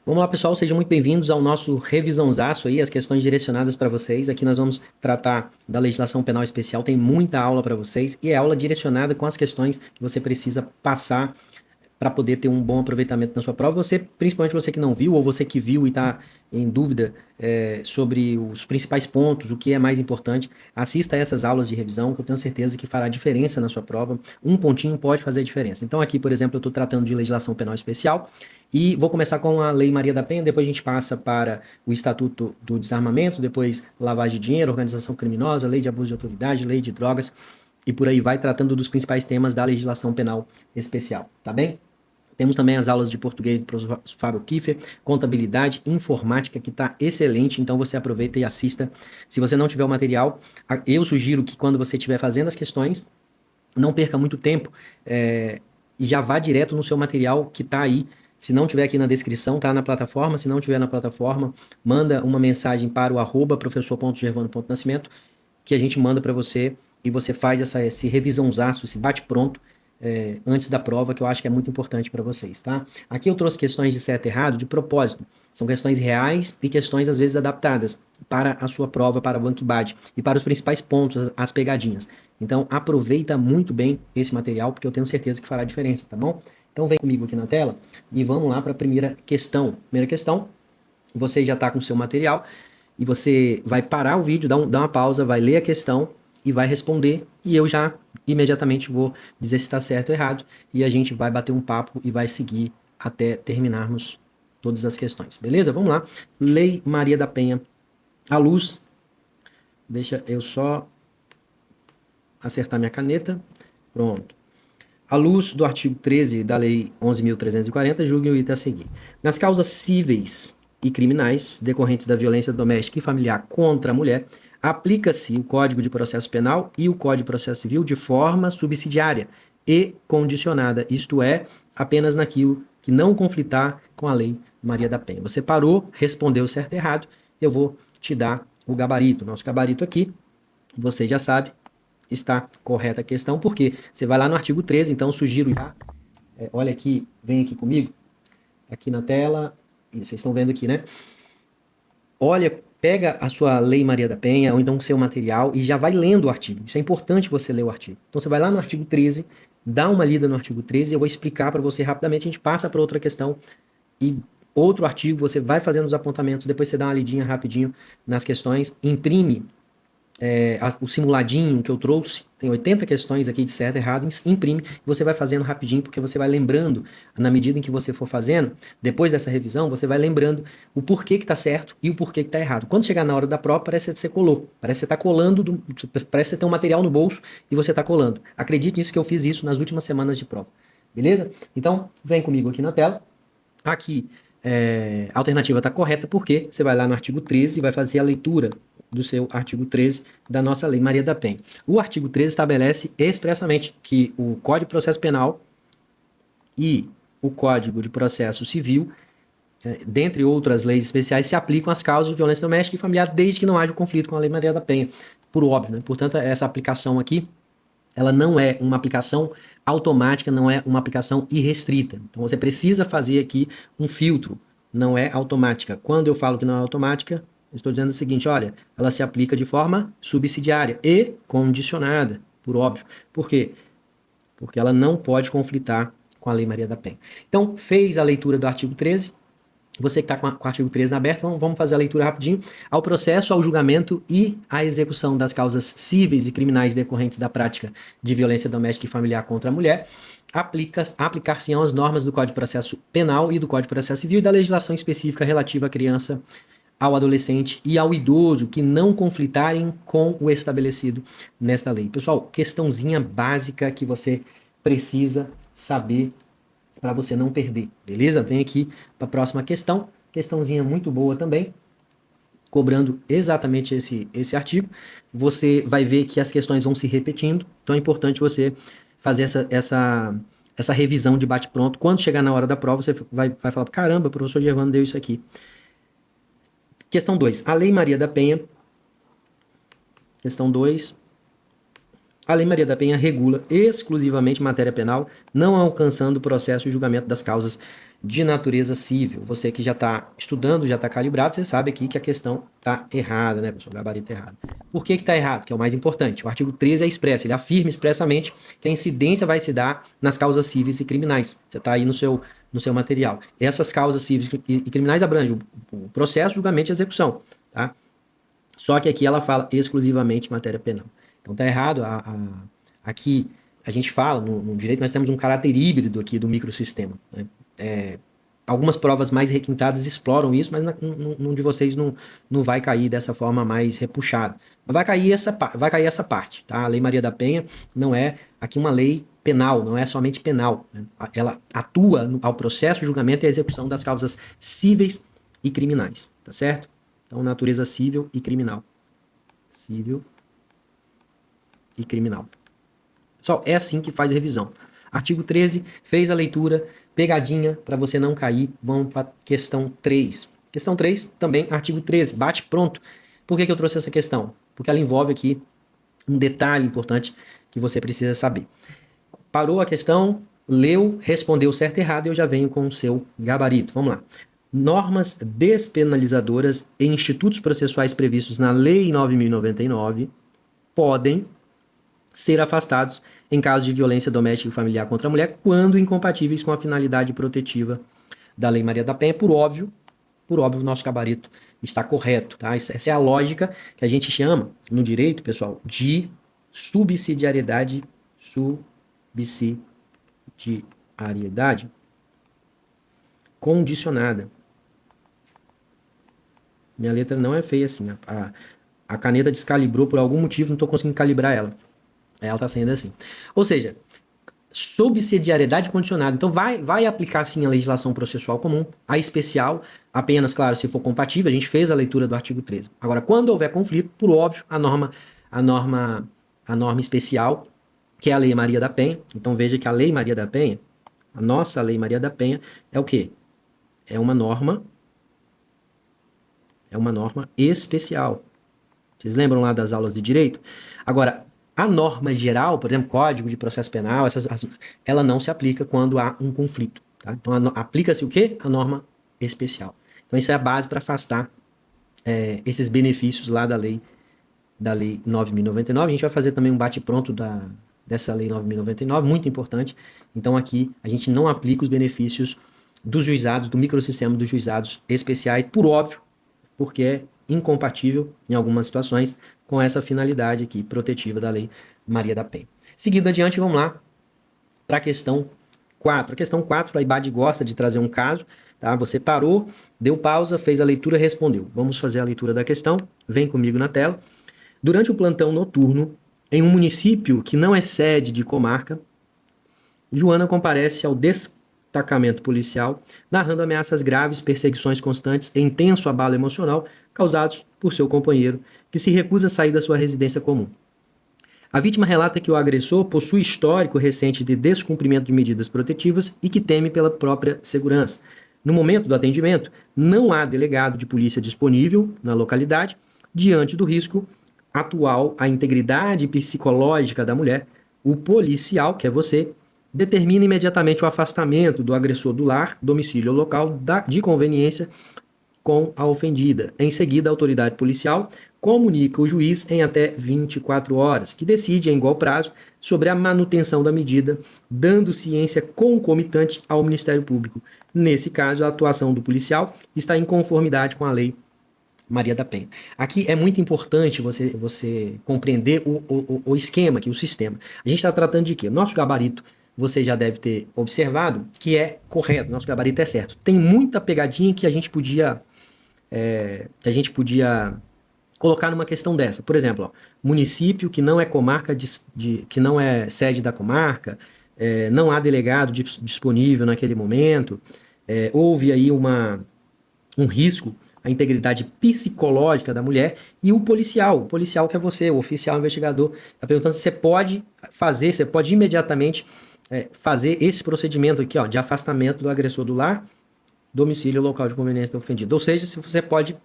Vamos lá, pessoal, sejam muito bem-vindos ao nosso revisãozaço aí, as questões direcionadas para vocês. Aqui nós vamos tratar da legislação penal especial, tem muita aula para vocês e é aula direcionada com as questões que você precisa passar para poder ter um bom aproveitamento na sua prova. Você, principalmente você que não viu ou você que viu e está em dúvida sobre os principais pontos, o que é mais importante, assista a essas aulas de revisão que eu tenho certeza que fará diferença na sua prova. Um pontinho pode fazer diferença. Então aqui, por exemplo, eu estou tratando de legislação penal especial e vou começar com a Lei Maria da Penha, depois a gente passa para o Estatuto do Desarmamento, depois lavagem de dinheiro, organização criminosa, lei de abuso de autoridade, lei de drogas e por aí vai, tratando dos principais temas da legislação penal especial, tá bem? Temos também as aulas de português do professor Fábio Kiefer, contabilidade, informática, que está excelente, então você aproveita e assista. Se você não tiver o material, eu sugiro que quando você estiver fazendo as questões, não perca muito tempo e já vá direto no seu material que está aí. Se não tiver aqui na descrição, tá na plataforma. Se não tiver na plataforma, manda uma mensagem para o @professor.gervano.nascimento que a gente manda para você e você faz esse revisãozaço, esse bate-pronto antes da prova, que eu acho que é muito importante para vocês, tá? Aqui eu trouxe questões de certo e errado de propósito. São questões reais e questões, às vezes, adaptadas para a sua prova, para a Banquibad e para os principais pontos, as pegadinhas. Então, aproveita muito bem esse material, porque eu tenho certeza que fará diferença, tá bom? Então, vem comigo aqui na tela e vamos lá para a primeira questão. Primeira questão, você já está com o seu material e você vai parar o vídeo, dar uma pausa, vai ler a questão e vai responder, e eu já imediatamente vou dizer se está certo ou errado, e a gente vai bater um papo e vai seguir até terminarmos todas as questões. Beleza? Vamos lá. Lei Maria da Penha. À luz, deixa eu só acertar minha caneta. Pronto. À luz do artigo 13 da Lei 11.340, julgue o item a seguir. Nas causas cíveis e criminais decorrentes da violência doméstica e familiar contra a mulher, aplica-se o Código de Processo Penal e o Código de Processo Civil de forma subsidiária e condicionada, isto é, apenas naquilo que não conflitar com a Lei Maria da Penha. Você parou, respondeu certo e errado, eu vou te dar o gabarito. Nosso gabarito aqui, você já sabe, está correta a questão, porque você vai lá no artigo 13, então sugiro já, olha aqui, vem aqui comigo, aqui na tela, vocês estão vendo aqui, né? Olha, pega a sua Lei Maria da Penha, ou então o seu material, e já vai lendo o artigo. Isso é importante você ler o artigo. Então você vai lá no artigo 13, dá uma lida no artigo 13, eu vou explicar para você rapidamente, a gente passa para outra questão, e outro artigo, você vai fazendo os apontamentos, depois você dá uma lidinha rapidinho nas questões, imprime o simuladinho que eu trouxe, tem 80 questões aqui de certo e errado, imprime, você vai fazendo rapidinho, porque você vai lembrando, na medida em que você for fazendo, depois dessa revisão, você vai lembrando o porquê que está certo e o porquê que está errado. Quando chegar na hora da prova, parece que você colou, parece que você está colando, parece que você tem um material no bolso e você está colando. Acredite nisso que eu fiz isso nas últimas semanas de prova. Beleza? Então, vem comigo aqui na tela. Aqui, a alternativa está correta, porque você vai lá no artigo 13 e vai fazer a leitura do seu artigo 13 da nossa Lei Maria da Penha. O artigo 13 estabelece expressamente que o Código de Processo Penal e o Código de Processo Civil, dentre outras leis especiais, se aplicam às causas de violência doméstica e familiar, desde que não haja conflito com a Lei Maria da Penha, por óbvio, né? Portanto, essa aplicação aqui, ela não é uma aplicação automática, não é uma aplicação irrestrita. Então, você precisa fazer aqui um filtro, não é automática. Quando eu falo que não é automática, eu estou dizendo o seguinte, olha, ela se aplica de forma subsidiária e condicionada, por óbvio. Por quê? Porque ela não pode conflitar com a Lei Maria da Penha. Então, fez a leitura do artigo 13, você que está com o artigo 13 aberto, vamos fazer a leitura rapidinho. Ao processo, ao julgamento e à execução das causas cíveis e criminais decorrentes da prática de violência doméstica e familiar contra a mulher, aplicar-se-ão as normas do Código de Processo Penal e do Código de Processo Civil e da legislação específica relativa à criança, ao adolescente e ao idoso que não conflitarem com o estabelecido nesta lei. Pessoal, questãozinha básica que você precisa saber para você não perder, beleza? Vem aqui para a próxima questão, questãozinha muito boa também, cobrando exatamente esse artigo. Você vai ver que as questões vão se repetindo, então é importante você fazer essa revisão de bate-pronto. Quando chegar na hora da prova, você vai falar, caramba, o professor Gervano deu isso aqui. Questão 2. A Lei Maria da Penha. Questão 2. A Lei Maria da Penha regula exclusivamente matéria penal, não alcançando o processo e julgamento das causas de natureza civil. Você que já está estudando, já está calibrado, você sabe aqui que a questão está errada, né, pessoal? O gabarito errado. Por que está errado? Que é o mais importante. O artigo 13 é expresso, ele afirma expressamente que a incidência vai se dar nas causas cíveis e criminais. Você está aí no seu material. Essas causas cíveis e criminais abrangem o processo, julgamento e execução, tá? Só que aqui ela fala exclusivamente matéria penal. Então tá errado. Aqui a gente fala, no direito nós temos um caráter híbrido aqui do microsistema, né? Algumas provas mais requintadas exploram isso, mas num de vocês não vai cair dessa forma mais repuxada. Mas vai cair essa parte, tá? A Lei Maria da Penha não é aqui uma lei penal, não é somente penal, né? Ela atua ao processo, julgamento e execução das causas cíveis e criminais, tá certo? Então, natureza civil e criminal. Civil e criminal. Pessoal, é assim que faz revisão. Artigo 13, fez a leitura, pegadinha para você não cair. Vamos para questão 3. Questão 3, também artigo 13, bate pronto. Por que eu trouxe essa questão? Porque ela envolve aqui um detalhe importante que você precisa saber. Parou a questão, leu, respondeu certo e errado e eu já venho com o seu gabarito. Vamos lá. Normas despenalizadoras e institutos processuais previstos na Lei 9.099 podem ser afastados em caso de violência doméstica e familiar contra a mulher, quando incompatíveis com a finalidade protetiva da Lei Maria da Penha. Por óbvio, o nosso gabarito está correto, tá? Essa é a lógica que a gente chama no direito, pessoal, de subsidiariedade condicionada. Minha letra não é feia assim. A caneta descalibrou por algum motivo, não estou conseguindo calibrar ela. Ela está saindo assim. Ou seja, subsidiariedade condicionada. Então vai aplicar sim a legislação processual comum, a especial, apenas, claro, se for compatível. A gente fez a leitura do artigo 13. Agora, quando houver conflito, por óbvio, a norma especial, que é a Lei Maria da Penha. Então veja que a Lei Maria da Penha, a nossa Lei Maria da Penha, é o quê? É uma norma especial. Vocês lembram lá das aulas de direito? Agora, a norma geral, por exemplo, Código de Processo Penal, ela não se aplica quando há um conflito. Tá? Então, aplica-se o quê? A norma especial. Então, isso é a base para afastar esses benefícios lá da Lei 9.099. A gente vai fazer também um bate-pronto dessa Lei 9.099, muito importante. Então, aqui, a gente não aplica os benefícios dos juizados, do microsistema dos juizados especiais, por óbvio, porque é incompatível, em algumas situações, com essa finalidade aqui, protetiva da Lei Maria da Penha. Seguindo adiante, vamos lá para a questão 4. A questão 4, a IBAD gosta de trazer um caso, tá? Você parou, deu pausa, fez a leitura, respondeu. Vamos fazer a leitura da questão, vem comigo na tela. Durante o plantão noturno, em um município que não é sede de comarca, Joana comparece ao destacamento policial, narrando ameaças graves, perseguições constantes e intenso abalo emocional causados por seu companheiro, que se recusa a sair da sua residência comum. A vítima relata que o agressor possui histórico recente de descumprimento de medidas protetivas e que teme pela própria segurança. No momento do atendimento, não há delegado de polícia disponível na localidade, diante do risco atual à integridade psicológica da mulher. O policial, que é você, determina imediatamente o afastamento do agressor do lar, domicílio ou local de conveniência com a ofendida. Em seguida, a autoridade policial comunica o juiz em até 24 horas, que decide em igual prazo sobre a manutenção da medida, dando ciência concomitante ao Ministério Público. Nesse caso, a atuação do policial está em conformidade com a Lei Maria da Penha. Aqui é muito importante você compreender o esquema aqui, o sistema. A gente está tratando de quê? Nosso gabarito, você já deve ter observado, que é correto, nosso gabarito é certo. Tem muita pegadinha que a gente podia colocar numa questão dessa. Por exemplo, município que não é comarca, que não é sede da comarca, não há delegado disponível naquele momento, houve aí um risco à integridade psicológica da mulher, e o policial que é você, o oficial investigador, está perguntando se você pode imediatamente fazer esse procedimento aqui, de afastamento do agressor do lar, domicílio ou local de conveniência do ofendido. Ou seja, se você pode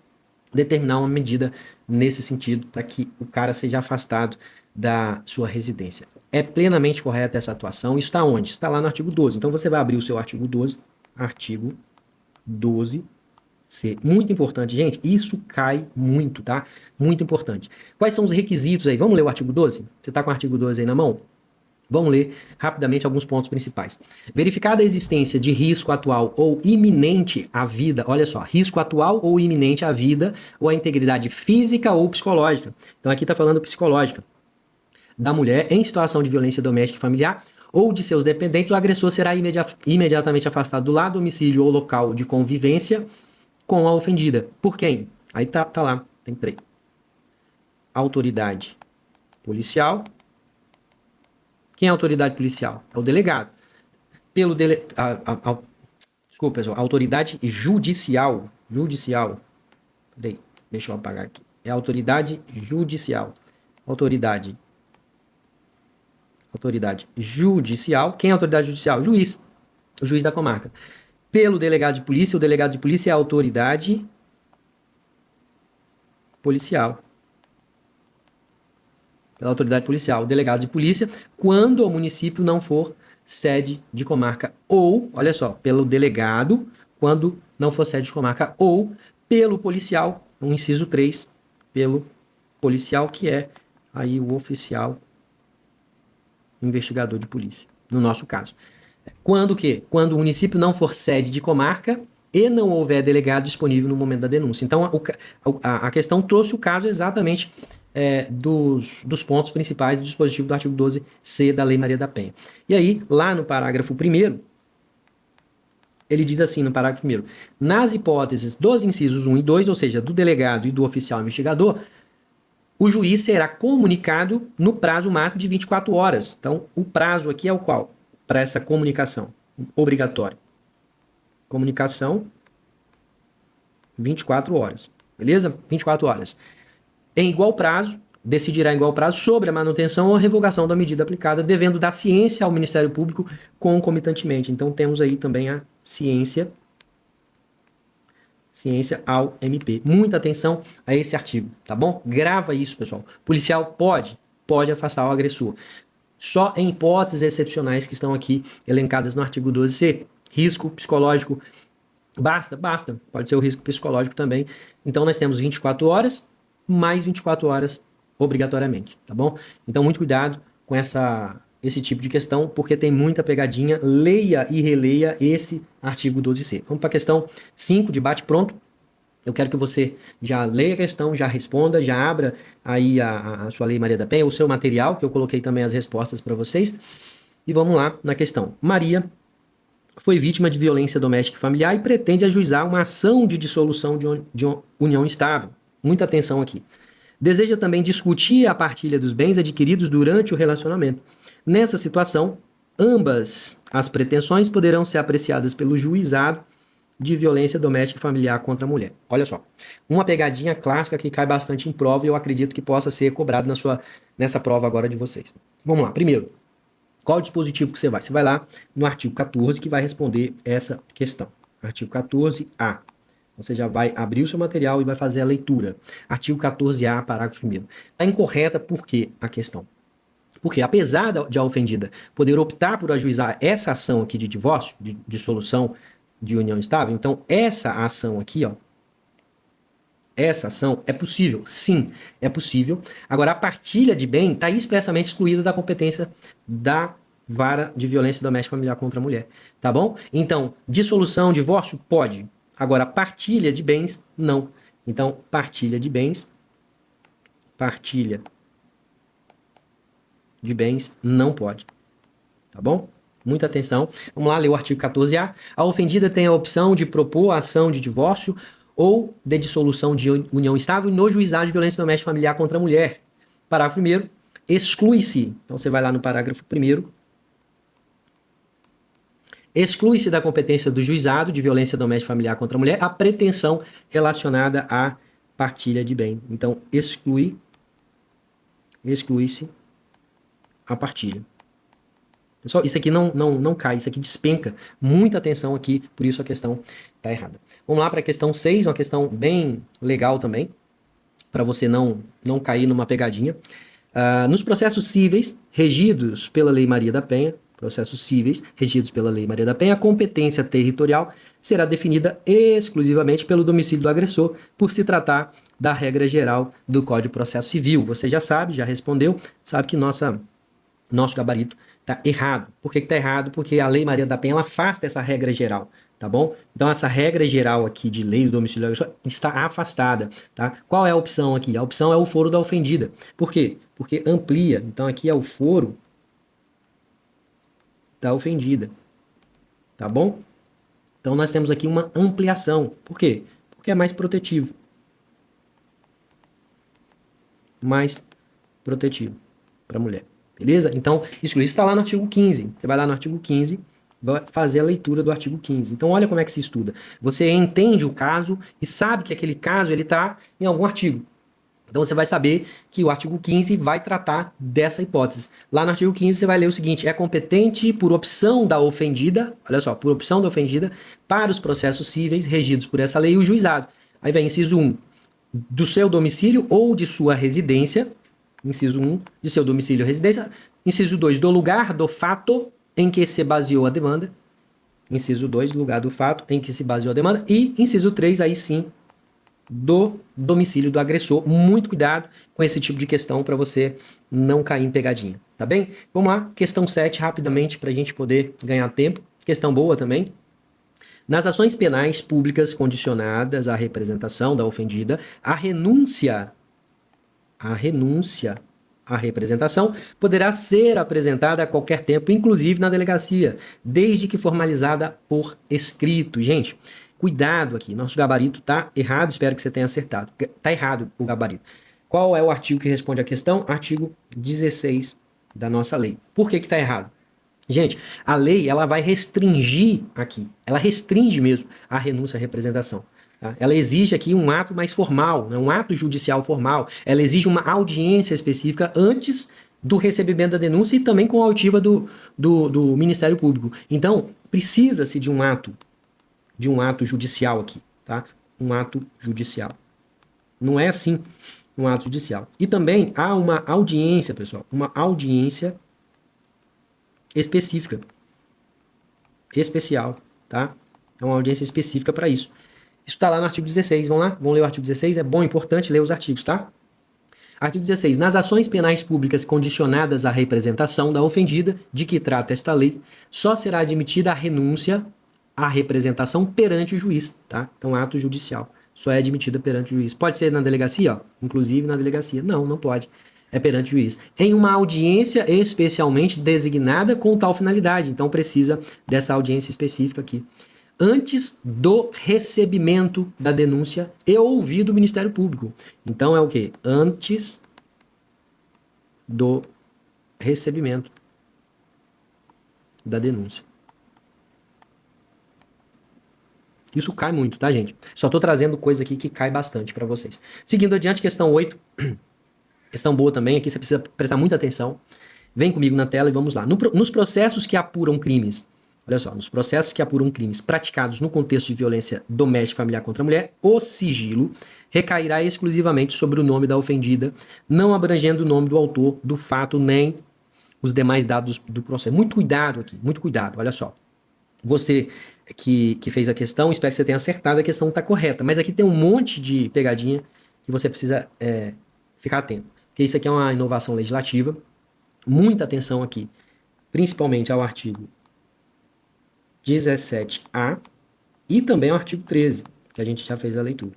determinar uma medida nesse sentido para que o cara seja afastado da sua residência. É plenamente correta essa atuação. Isso está onde? Está lá no artigo 12. Então você vai abrir o seu artigo 12, artigo 12. Muito importante, gente, isso cai muito, tá? Muito importante. Quais são os requisitos aí? Vamos ler o artigo 12? Você está com o artigo 12 aí na mão? Vamos ler rapidamente alguns pontos principais. Verificada a existência de risco atual ou iminente à vida, olha só, risco atual ou iminente à vida ou à integridade física ou psicológica. Então aqui está falando psicológica da mulher em situação de violência doméstica e familiar ou de seus dependentes, o agressor será imediatamente afastado do lado, domicílio ou local de convivência com a ofendida. Por quem? Aí tá lá, tem 3. Autoridade policial. Quem é a autoridade policial? É o delegado. Desculpa, pessoal. Autoridade judicial. Peraí, deixa eu apagar aqui. É a autoridade judicial. Autoridade judicial. Quem é a autoridade judicial? O juiz. O juiz da comarca. Pelo delegado de polícia. O delegado de polícia é a autoridade policial. Pela autoridade policial. O delegado de polícia, quando o município não for sede de comarca. Ou, olha só, pelo delegado, quando não for sede de comarca. Ou pelo policial, no inciso 3, pelo policial, que é aí o oficial investigador de polícia, no nosso caso. Quando o quê? Quando o município não for sede de comarca e não houver delegado disponível no momento da denúncia. Então, a questão trouxe o caso exatamente dos pontos principais do dispositivo do artigo 12C da Lei Maria da Penha. E aí, lá no parágrafo 1º, ele diz assim, no parágrafo 1º, nas hipóteses dos incisos 1 e 2, ou seja, do delegado e do oficial investigador, o juiz será comunicado no prazo máximo de 24 horas. Então, o prazo aqui é o qual? Para essa comunicação obrigatória. Comunicação, 24 horas. Beleza? 24 horas. Em igual prazo, decidirá em igual prazo sobre a manutenção ou revogação da medida aplicada, devendo dar ciência ao Ministério Público concomitantemente. Então, temos aí também a ciência ao MP. Muita atenção a esse artigo, tá bom? Grava isso, pessoal. Policial pode afastar o agressor. Só em hipóteses excepcionais que estão aqui elencadas no artigo 12C. Risco psicológico, basta. Pode ser o risco psicológico também. Então, nós temos 24 horas, mais 24 horas obrigatoriamente, tá bom? Então, muito cuidado com esse tipo de questão, porque tem muita pegadinha. Leia e releia esse artigo 12C. Vamos para a questão 5, debate pronto. Eu quero que você já leia a questão, já responda, já abra aí a sua Lei Maria da Penha, o seu material, que eu coloquei também as respostas para vocês. E vamos lá na questão. Maria foi vítima de violência doméstica e familiar e pretende ajuizar uma ação de dissolução de união estável. Muita atenção aqui. Deseja também discutir a partilha dos bens adquiridos durante o relacionamento. Nessa situação, ambas as pretensões poderão ser apreciadas pelo juizado de violência doméstica e familiar contra a mulher. Olha só, uma pegadinha clássica que cai bastante em prova e eu acredito que possa ser cobrado nessa prova agora de vocês. Vamos lá, primeiro, qual o dispositivo que você vai? Você vai lá no artigo 14 que vai responder essa questão. Artigo 14A. Você já vai abrir o seu material e vai fazer a leitura. Artigo 14A, parágrafo 1º. Está incorreta por quê a questão? Porque apesar de a ofendida poder optar por ajuizar essa ação aqui de divórcio, de dissolução de união estável, então essa ação aqui, ó, essa ação é possível, sim, é possível. Agora, a partilha de bem está expressamente excluída da competência da vara de violência doméstica familiar contra a mulher, tá bom? Então, dissolução, divórcio, pode. Agora, partilha de bens, não. Então, partilha de bens não pode, tá bom? Muita atenção. Vamos lá ler o artigo 14A. A ofendida tem a opção de propor a ação de divórcio ou de dissolução de união estável no juizado de violência doméstica familiar contra a mulher. Parágrafo 1º. Exclui-se. Então, você vai lá no parágrafo 1º. Exclui-se da competência do juizado de violência doméstica familiar contra a mulher a pretensão relacionada à partilha de bem. Então, exclui-se a partilha. Pessoal, isso aqui não cai, isso aqui despenca. Muita atenção aqui, por isso a questão está errada. Vamos lá para a questão 6, uma questão bem legal também, para você não cair numa pegadinha. Nos processos cíveis regidos pela Lei Maria da Penha, processos cíveis regidos pela Lei Maria da Penha, a competência territorial será definida exclusivamente pelo domicílio do agressor, por se tratar da regra geral do Código de Processo Civil. Você já sabe, já respondeu, sabe que nosso gabarito está errado. Por que está errado? Porque a Lei Maria da Penha ela afasta essa regra geral, tá bom? Então essa regra geral aqui de lei do domicílio do agressor está afastada, tá? Qual é a opção aqui? A opção é o foro da ofendida. Por quê? Porque amplia. Então aqui é o foro da ofendida, tá bom? Então nós temos aqui uma ampliação. Por quê? Porque é mais protetivo. Mais protetivo para a mulher. Beleza? Então, isso está lá no artigo 15. Você vai lá no artigo 15, vai fazer a leitura do artigo 15. Então, olha como é que se estuda. Você entende o caso e sabe que aquele caso ele está em algum artigo. Então, você vai saber que o artigo 15 vai tratar dessa hipótese. Lá no artigo 15, você vai ler o seguinte: é competente por opção da ofendida, olha só, por opção da ofendida, para os processos cíveis regidos por essa lei o juizado. Aí vem inciso 1, do seu domicílio ou de sua residência. Inciso 1, de seu domicílio ou residência. Inciso 2, do lugar do fato em que se baseou a demanda. Inciso 2, do lugar do fato em que se baseou a demanda. E inciso 3, aí sim, do domicílio do agressor. Muito cuidado com esse tipo de questão para você não cair em pegadinha, tá bem? Vamos lá, questão 7, rapidamente, para a gente poder ganhar tempo. Questão boa também. Nas ações penais públicas condicionadas à representação da ofendida, a renúncia à representação poderá ser apresentada a qualquer tempo, inclusive na delegacia, desde que formalizada por escrito. Gente, cuidado aqui, nosso gabarito está errado, espero que você tenha acertado. Está errado o gabarito. Qual é o artigo que responde à questão? Artigo 16 da nossa lei. Por que está errado? Gente, a lei ela vai restringir aqui, ela restringe mesmo a renúncia à representação. Tá? Ela exige aqui um ato mais formal, né? Um ato judicial formal. Ela exige uma audiência específica antes do recebimento da denúncia e também com a oitiva do Ministério Público. Então, precisa-se de um ato judicial aqui, tá? Um ato judicial. Não é assim um ato judicial. E também há uma audiência, pessoal, uma audiência específica, especial, tá? É uma audiência específica para isso. Isso está lá no artigo 16. Vamos lá? Vamos ler o artigo 16? É bom, importante ler os artigos, tá? Artigo 16. Nas ações penais públicas condicionadas à representação da ofendida, de que trata esta lei, só será admitida a renúncia à representação perante o juiz, tá? Então, ato judicial. Só é admitida perante o juiz. Pode ser na delegacia, ó, inclusive na delegacia. Não, não pode. É perante o juiz. Em uma audiência especialmente designada com tal finalidade. Então, precisa dessa audiência específica aqui. Antes do recebimento da denúncia e ouvido o Ministério Público. Então é o quê? Antes do recebimento da denúncia. Isso cai muito, tá, gente? Só tô trazendo coisa aqui que cai bastante para vocês. Seguindo adiante, questão 8. Questão boa também, aqui você precisa prestar muita atenção. Vem comigo na tela e vamos lá. Nos processos que apuram crimes, olha só, nos processos que apuram crimes praticados no contexto de violência doméstica e familiar contra a mulher, o sigilo recairá exclusivamente sobre o nome da ofendida, não abrangendo o nome do autor do fato nem os demais dados do processo. Muito cuidado aqui, muito cuidado, olha só. Você que fez a questão, espero que você tenha acertado, a questão está correta, mas aqui tem um monte de pegadinha que você precisa ficar atento. Porque isso aqui é uma inovação legislativa, muita atenção aqui, principalmente ao artigo 17A e também ao artigo 13, que a gente já fez a leitura.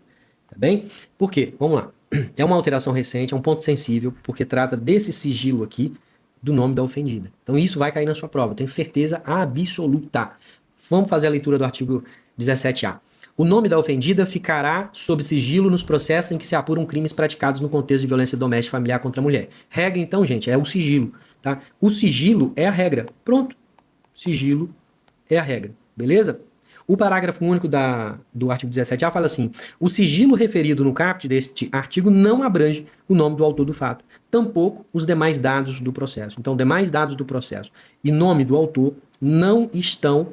Tá bem? Por quê? Vamos lá. É uma alteração recente, é um ponto sensível, porque trata desse sigilo aqui do nome da ofendida. Então isso vai cair na sua prova, tenho certeza absoluta. Vamos fazer a leitura do artigo 17A. O nome da ofendida ficará sob sigilo nos processos em que se apuram crimes praticados no contexto de violência doméstica e familiar contra a mulher. Regra, então, gente, é o sigilo. Tá? O sigilo é a regra. Pronto. Sigilo é a regra. Beleza? O parágrafo único do artigo 17A fala assim: o sigilo referido no caput deste artigo não abrange o nome do autor do fato, tampouco os demais dados do processo. Então, demais dados do processo e nome do autor não estão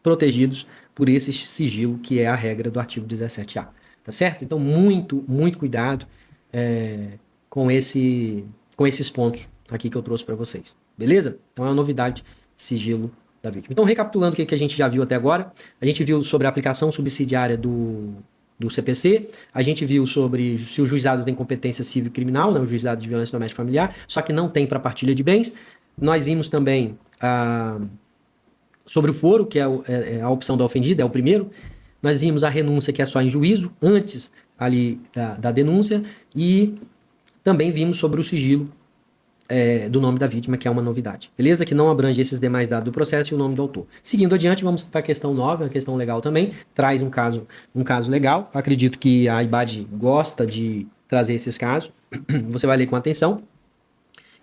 protegidos por esse sigilo, que é a regra do artigo 17A. Tá certo? Então, muito, muito cuidado com esses pontos aqui que eu trouxe para vocês. Beleza? Então é uma novidade, sigilo da vítima. Então, recapitulando o que a gente já viu até agora, a gente viu sobre a aplicação subsidiária do CPC, a gente viu sobre se o juizado tem competência civil e criminal, né, o juizado de violência doméstica familiar, só que não tem para partilha de bens. Nós vimos também sobre o foro, que é a opção da ofendida, é o primeiro. Nós vimos a renúncia, que é só em juízo, antes ali da denúncia, e também vimos sobre o sigilo do nome da vítima, que é uma novidade. Beleza? Que não abrange esses demais dados do processo e o nome do autor. Seguindo adiante, vamos para a questão 9, uma questão legal também. Traz um caso legal. Acredito que a IBAD gosta de trazer esses casos. Você vai ler com atenção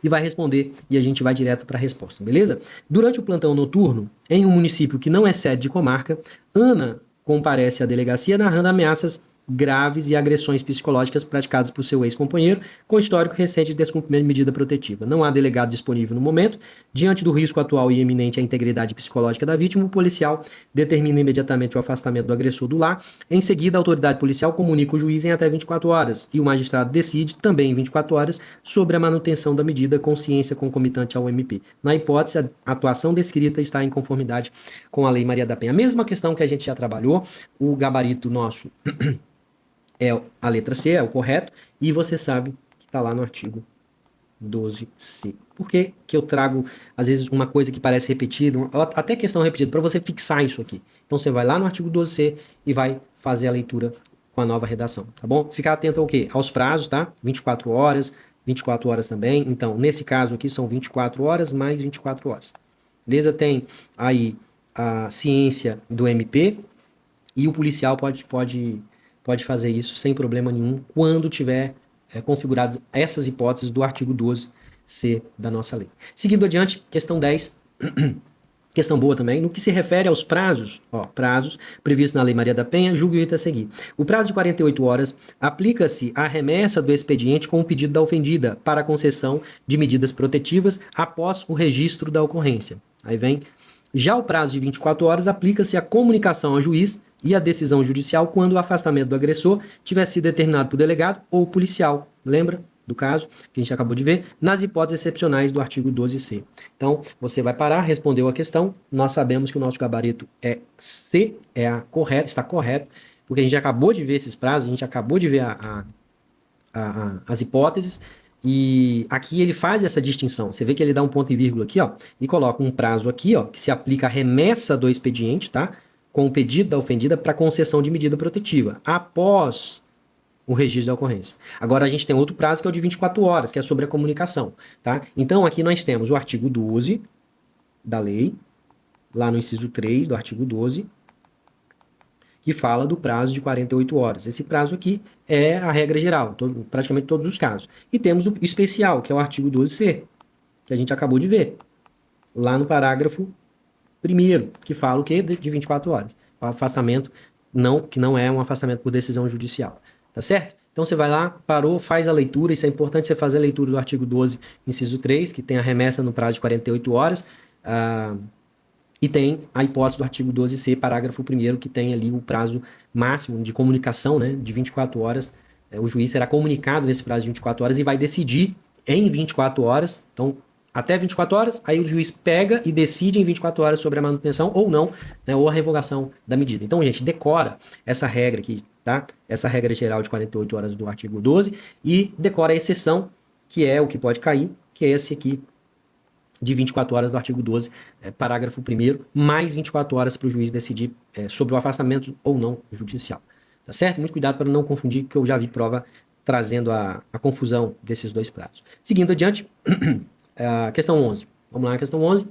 e vai responder, e a gente vai direto para a resposta, beleza? Durante o plantão noturno, em um município que não é sede de comarca, Ana comparece à delegacia narrando ameaças graves e agressões psicológicas praticadas por seu ex-companheiro, com histórico recente de descumprimento de medida protetiva. Não há delegado disponível no momento. Diante do risco atual e iminente à integridade psicológica da vítima, o policial determina imediatamente o afastamento do agressor do lar. Em seguida, a autoridade policial comunica o juiz em até 24 horas e o magistrado decide, também em 24 horas, sobre a manutenção da medida com ciência concomitante ao MP. Na hipótese, a atuação descrita está em conformidade com a Lei Maria da Penha. A mesma questão que a gente já trabalhou, o gabarito nosso é a letra C, é o correto, e você sabe que está lá no artigo 12C. Por que eu trago, às vezes, uma coisa que parece repetida, até questão repetida, para você fixar isso aqui. Então, você vai lá no artigo 12C e vai fazer a leitura com a nova redação, tá bom? Ficar atento ao quê? Aos prazos, tá? 24 horas também. Então, nesse caso aqui, são 24 horas mais 24 horas. Beleza? Tem aí a ciência do MP e o policial pode fazer isso sem problema nenhum quando tiver configuradas essas hipóteses do artigo 12C da nossa lei. Seguindo adiante, questão 10, questão boa também, no que se refere aos prazos previstos na Lei Maria da Penha, julgue o item a seguir. O prazo de 48 horas aplica-se à remessa do expediente com o pedido da ofendida para a concessão de medidas protetivas após o registro da ocorrência. Aí vem. Já o prazo de 24 horas aplica-se à comunicação ao juiz e à decisão judicial quando o afastamento do agressor tiver sido determinado por delegado ou policial. Lembra do caso que a gente acabou de ver? Nas hipóteses excepcionais do artigo 12C. Então, você vai parar, respondeu a questão. Nós sabemos que o nosso gabarito é C, está correto, porque a gente acabou de ver esses prazos, a gente acabou de ver as hipóteses. E aqui ele faz essa distinção. Você vê que ele dá um ponto e vírgula aqui, ó, e coloca um prazo aqui, ó, que se aplica à remessa do expediente, tá? Com o pedido da ofendida para concessão de medida protetiva, após o registro da ocorrência. Agora a gente tem outro prazo que é o de 24 horas, que é sobre a comunicação, tá? Então aqui nós temos o artigo 12 da lei, lá no inciso 3 do artigo 12, que fala do prazo de 48 horas. Esse prazo aqui é a regra geral, praticamente todos os casos. E temos o especial, que é o artigo 12C, que a gente acabou de ver, lá no parágrafo 1º, que fala o quê? De 24 horas. O afastamento, que não é um afastamento por decisão judicial. Tá certo? Então você vai lá, parou, faz a leitura, isso é importante você fazer a leitura do artigo 12, inciso 3, que tem a remessa no prazo de 48 horas, e tem a hipótese do artigo 12C, parágrafo 1º, que tem ali o prazo máximo de comunicação, né, de 24 horas. O juiz será comunicado nesse prazo de 24 horas e vai decidir em 24 horas. Então, até 24 horas, aí o juiz pega e decide em 24 horas sobre a manutenção ou não, né, ou a revogação da medida. Então, gente, decora essa regra aqui, tá? Essa regra geral de 48 horas do artigo 12 e decora a exceção, que é o que pode cair, que é esse aqui, de 24 horas do artigo 12, parágrafo 1º, mais 24 horas para o juiz decidir sobre o afastamento ou não judicial. Tá certo? Muito cuidado para não confundir, porque eu já vi prova trazendo a confusão desses dois prazos. Seguindo adiante, questão 11. Vamos lá, questão 11.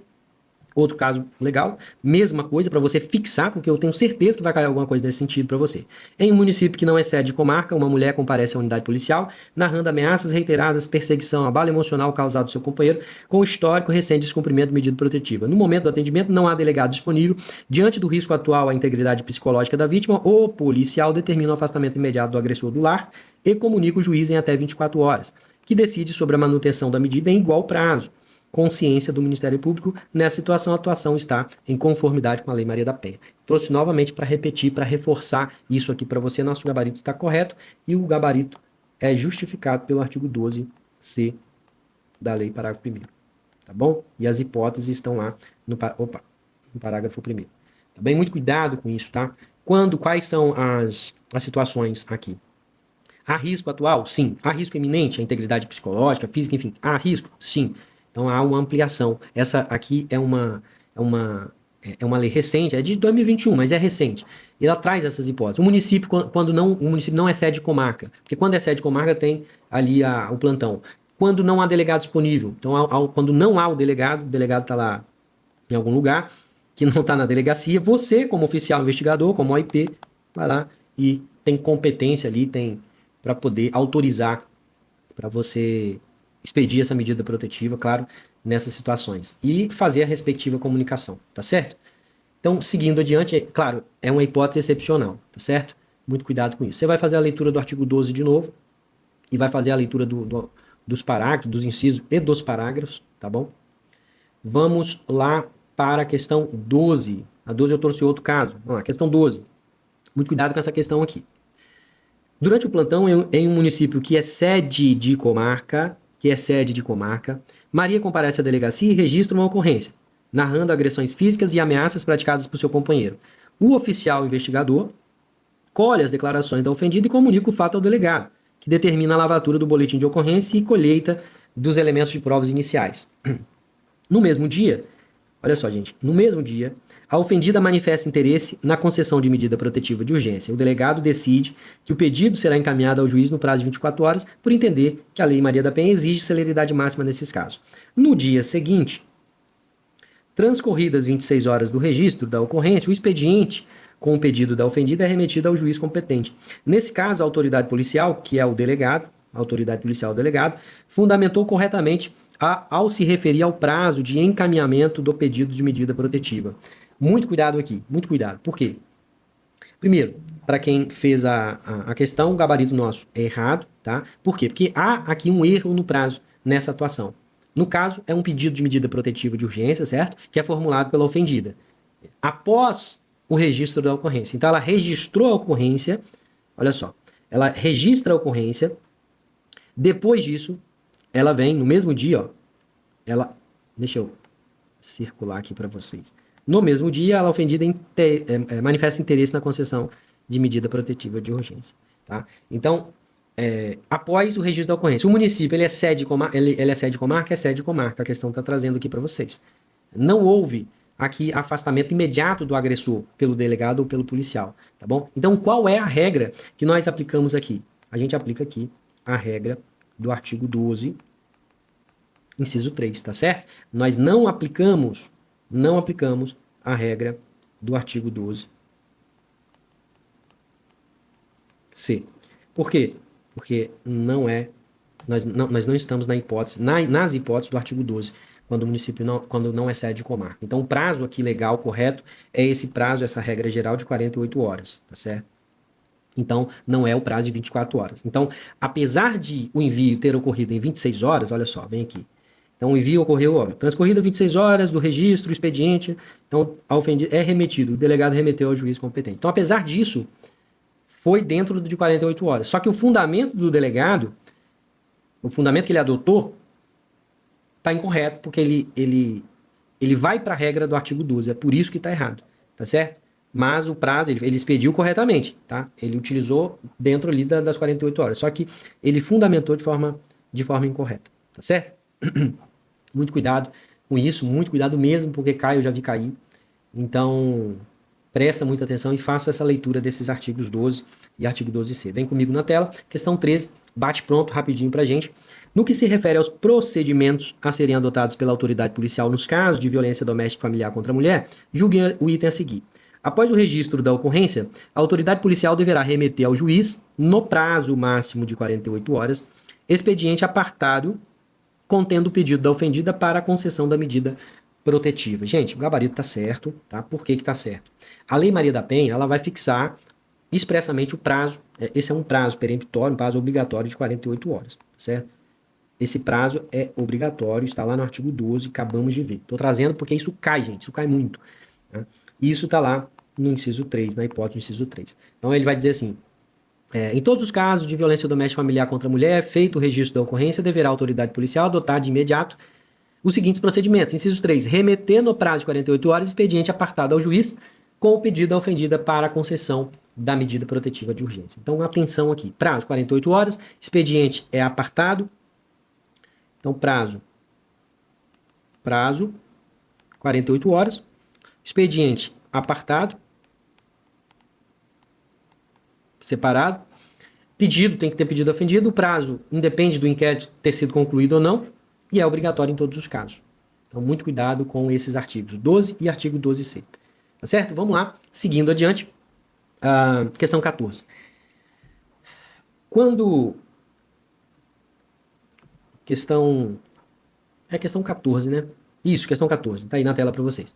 Outro caso legal, mesma coisa para você fixar, porque eu tenho certeza que vai cair alguma coisa nesse sentido para você. Em um município que não é sede de comarca, uma mulher comparece à unidade policial, narrando ameaças reiteradas, perseguição, abalo emocional causado ao seu companheiro, com histórico recente descumprimento de medida protetiva. No momento do atendimento, não há delegado disponível. Diante do risco atual à integridade psicológica da vítima, o policial determina o afastamento imediato do agressor do lar e comunica o juiz em até 24 horas, que decide sobre a manutenção da medida em igual prazo. Consciência do Ministério Público, nessa situação a atuação está em conformidade com a Lei Maria da Penha. Trouxe novamente para repetir, para reforçar isso aqui para você, nosso gabarito está correto e o gabarito é justificado pelo artigo 12C da lei, parágrafo 1º. Tá bom? E as hipóteses estão lá no parágrafo 1º. Tá bem? Muito cuidado com isso, tá? Quais são as situações aqui? Há risco atual? Sim. Há risco iminente? A integridade psicológica, física, enfim. Há risco? Sim. Então há uma ampliação. Essa aqui é uma lei recente, é de 2021, mas é recente. E ela traz essas hipóteses. O município, o município não é sede de comarca, porque quando é sede de comarca tem ali o plantão. Quando não há delegado disponível, então quando não há o delegado está lá em algum lugar, que não está na delegacia, você, como oficial investigador, como OIP, vai lá e tem competência ali, tem para poder autorizar para você expedir essa medida protetiva, claro, nessas situações. E fazer a respectiva comunicação, tá certo? Então, seguindo adiante, claro, é uma hipótese excepcional, tá certo? Muito cuidado com isso. Você vai fazer a leitura do artigo 12 de novo e vai fazer a leitura dos parágrafos, dos incisos e dos parágrafos, tá bom? Vamos lá para a questão 12. A 12 eu trouxe outro caso. Vamos lá, questão 12. Muito cuidado com essa questão aqui. Durante o plantão, em um município que é sede de comarca, Maria comparece à delegacia e registra uma ocorrência, narrando agressões físicas e ameaças praticadas por seu companheiro. O oficial investigador colhe as declarações da ofendida e comunica o fato ao delegado, que determina a lavatura do boletim de ocorrência e colheita dos elementos de provas iniciais. No mesmo dia, olha só, gente, no mesmo dia, a ofendida manifesta interesse na concessão de medida protetiva de urgência. O delegado decide que o pedido será encaminhado ao juiz no prazo de 24 horas, por entender que a Lei Maria da Penha exige celeridade máxima nesses casos. No dia seguinte, transcorridas 26 horas do registro da ocorrência, o expediente com o pedido da ofendida é remetido ao juiz competente. Nesse caso, a autoridade policial, que é o delegado, fundamentou corretamente ao se referir ao prazo de encaminhamento do pedido de medida protetiva. Muito cuidado aqui, muito cuidado. Por quê? Primeiro, para quem fez a questão, o gabarito nosso é errado, tá? Por quê? Porque há aqui um erro no prazo nessa atuação. No caso, é um pedido de medida protetiva de urgência, certo? Que é formulado pela ofendida. Após o registro da ocorrência. Então, ela registrou a ocorrência, olha só, ela registra a ocorrência, depois disso, ela vem, no mesmo dia, ó, deixa eu circular aqui para vocês. No mesmo dia, ela ofendida manifesta interesse na concessão de medida protetiva de urgência. Tá? Então, após o registro da ocorrência, o município ele é sede de comarca, é sede de comarca, a questão está trazendo aqui para vocês. Não houve aqui afastamento imediato do agressor pelo delegado ou pelo policial, tá bom? Então, qual é a regra que nós aplicamos aqui? A gente aplica aqui a regra do artigo 12, inciso 3, tá certo? Nós não aplicamos a regra do artigo 12C. Por quê? Porque nós não estamos nas hipóteses do artigo 12, quando o município quando não é sede de comarca. Então, o prazo aqui legal, correto, é esse prazo, essa regra geral de 48 horas, tá certo? Então, não é o prazo de 24 horas. Então, apesar de o envio ter ocorrido em 26 horas, olha só, vem aqui. Então, o envio ocorreu, transcorrido 26 horas do registro, o expediente, então, a ofendida é remetido, o delegado remeteu ao juiz competente. Então, apesar disso, foi dentro de 48 horas. Só que o fundamento do delegado, o fundamento que ele adotou, está incorreto, porque ele vai para a regra do artigo 12, é por isso que está errado, tá certo? Mas o prazo, ele expediu corretamente, tá? Ele utilizou dentro ali das 48 horas, só que ele fundamentou de forma incorreta, tá certo? Muito cuidado com isso, muito cuidado mesmo, porque eu já vi cair. Então, presta muita atenção e faça essa leitura desses artigos 12 e artigo 12C. Vem comigo na tela. Questão 13, bate pronto, rapidinho pra gente. No que se refere aos procedimentos a serem adotados pela autoridade policial nos casos de violência doméstica familiar contra a mulher, julgue o item a seguir. Após o registro da ocorrência, a autoridade policial deverá remeter ao juiz, no prazo máximo de 48 horas, expediente apartado contendo o pedido da ofendida para a concessão da medida protetiva. Gente, o gabarito está certo, tá? Por que está certo? A Lei Maria da Penha, ela vai fixar expressamente o prazo, esse é um prazo peremptório, um prazo obrigatório de 48 horas, certo? Esse prazo é obrigatório, está lá no artigo 12, acabamos de ver. Estou trazendo porque isso cai, gente, isso cai muito. Tá? Isso está lá no inciso 3, na hipótese do inciso 3. Então ele vai dizer assim, Em todos os casos de violência doméstica familiar contra a mulher, feito o registro da ocorrência, deverá a autoridade policial adotar de imediato os seguintes procedimentos. Inciso 3, remeter no prazo de 48 horas expediente apartado ao juiz com o pedido da ofendida para a concessão da medida protetiva de urgência. Então, atenção aqui. Prazo, 48 horas. Expediente é apartado. Então, prazo, 48 horas. Expediente apartado. Separado. Pedido, tem que ter pedido ofendido. O prazo independe do inquérito ter sido concluído ou não. E é obrigatório em todos os casos. Então, muito cuidado com esses artigos 12 e artigo 12C. Tá certo? Vamos lá. Seguindo adiante. Questão 14. Quando... Questão 14, né? Isso, questão 14. Tá aí na tela para vocês.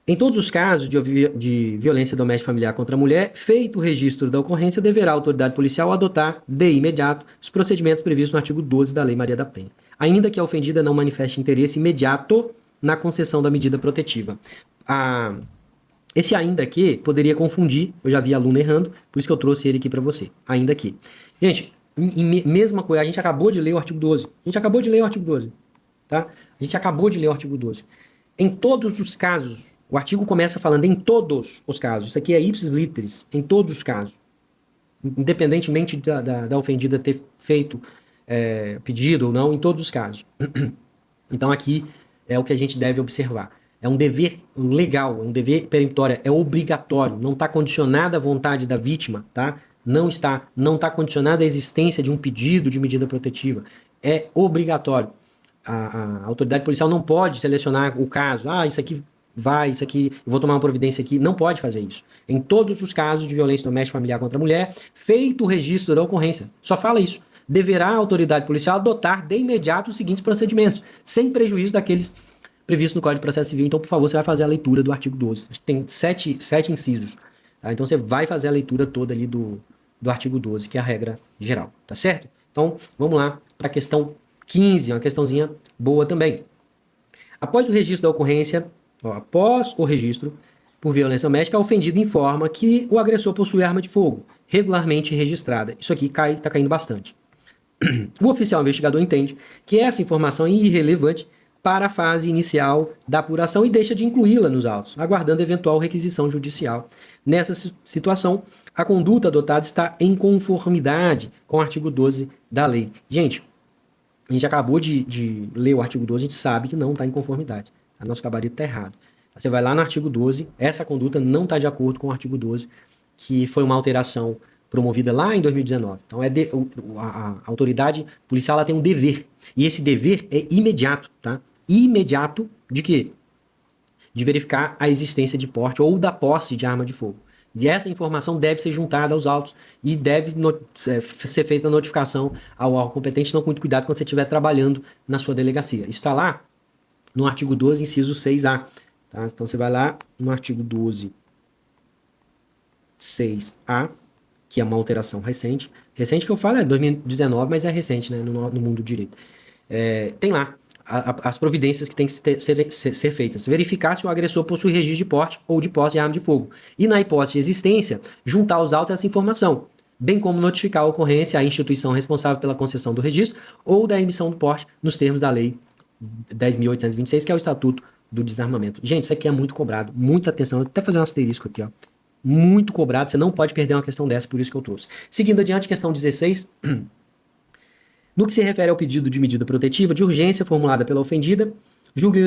Em todos os casos de violência doméstica familiar contra a mulher, feito o registro da ocorrência, deverá a autoridade policial adotar, de imediato, os procedimentos previstos no artigo 12 da Lei Maria da Penha, ainda que a ofendida não manifeste interesse imediato na concessão da medida protetiva. Esse ainda que poderia confundir, eu já vi aluno errando, por isso que eu trouxe ele aqui para você. Ainda que. Gente, mesma coisa, a gente acabou de ler o artigo 12. Tá? A gente acabou de ler o artigo 12. Em todos os casos, o artigo começa falando em todos os casos. Isso aqui é ipsis literis, em todos os casos. Independentemente da ofendida ter feito pedido ou não, em todos os casos. Então aqui é o que a gente deve observar. É um dever legal, é um dever peremptório, é obrigatório, não está condicionado à vontade da vítima, tá? Não está condicionado à existência de um pedido de medida protetiva. É obrigatório. A autoridade policial não pode selecionar o caso. Isso aqui vai, isso aqui, vou tomar uma providência aqui. Não pode fazer isso. Em todos os casos de violência doméstica familiar contra a mulher, feito o registro da ocorrência. Só fala isso. Deverá a autoridade policial adotar de imediato os seguintes procedimentos, sem prejuízo daqueles previsto no Código de Processo Civil. Então, por favor, você vai fazer a leitura do artigo 12. Tem sete incisos. Tá? Então, você vai fazer a leitura toda ali do artigo 12, que é a regra geral. Tá certo? Então, vamos lá para a questão 15, uma questãozinha boa também. Após o registro da ocorrência, após o registro por violência doméstica, a ofendida informa que o agressor possui arma de fogo, regularmente registrada. Isso aqui está caindo bastante. O oficial investigador entende que essa informação é irrelevante para a fase inicial da apuração e deixa de incluí-la nos autos, aguardando eventual requisição judicial. Nessa situação, a conduta adotada está em conformidade com o artigo 12 da lei. Gente, a gente acabou de ler o artigo 12, a gente sabe que não está em conformidade. O nosso gabarito está errado. Você vai lá no artigo 12, essa conduta não está de acordo com o artigo 12, que foi uma alteração promovida lá em 2019. Então, a autoridade policial ela tem um dever, e esse dever é imediato, tá? Imediato de quê? De verificar a existência de porte ou da posse de arma de fogo. E essa informação deve ser juntada aos autos e deve ser feita a notificação ao órgão competente. Então, com muito cuidado quando você estiver trabalhando na sua delegacia. Isso está lá no artigo 12, inciso 6A. Tá? Então, você vai lá no artigo 12, 6A, que é uma alteração recente. Recente que eu falo é 2019, mas é recente, né, no mundo do direito. Tem lá as providências que têm que ser feitas. Verificar se o agressor possui registro de porte ou de posse de arma de fogo. E na hipótese de existência, juntar aos autos essa informação, bem como notificar a ocorrência à instituição responsável pela concessão do registro ou da emissão do porte nos termos da Lei 10.826, que é o Estatuto do Desarmamento. Gente, isso aqui é muito cobrado. Muita atenção. Vou até fazer um asterisco aqui, ó. Muito cobrado. Você não pode perder uma questão dessa, por isso que eu trouxe. Seguindo adiante, questão 16... No que se refere ao pedido de medida protetiva de urgência formulada pela ofendida, julgue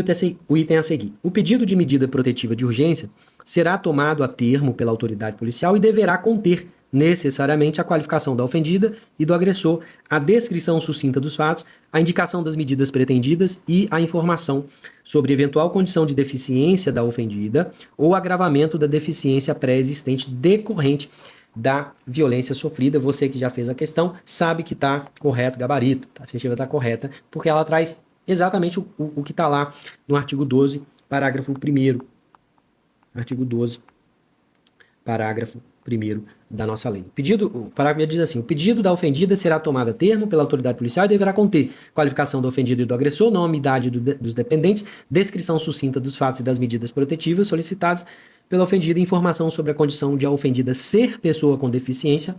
o item a seguir. O pedido de medida protetiva de urgência será tomado a termo pela autoridade policial e deverá conter necessariamente a qualificação da ofendida e do agressor, a descrição sucinta dos fatos, a indicação das medidas pretendidas e a informação sobre eventual condição de deficiência da ofendida ou agravamento da deficiência pré-existente decorrente da violência sofrida. Você que já fez a questão sabe que está correto o gabarito, tá? A assertiva está correta, porque ela traz exatamente o que está lá no artigo 12, parágrafo 1º. Artigo 12, parágrafo 1º da nossa lei. O parágrafo diz assim: o pedido da ofendida será tomado a termo pela autoridade policial e deverá conter qualificação do ofendido e do agressor, nome e idade dos dependentes, descrição sucinta dos fatos e das medidas protetivas solicitadas pela ofendida, informação sobre a condição de a ofendida ser pessoa com deficiência,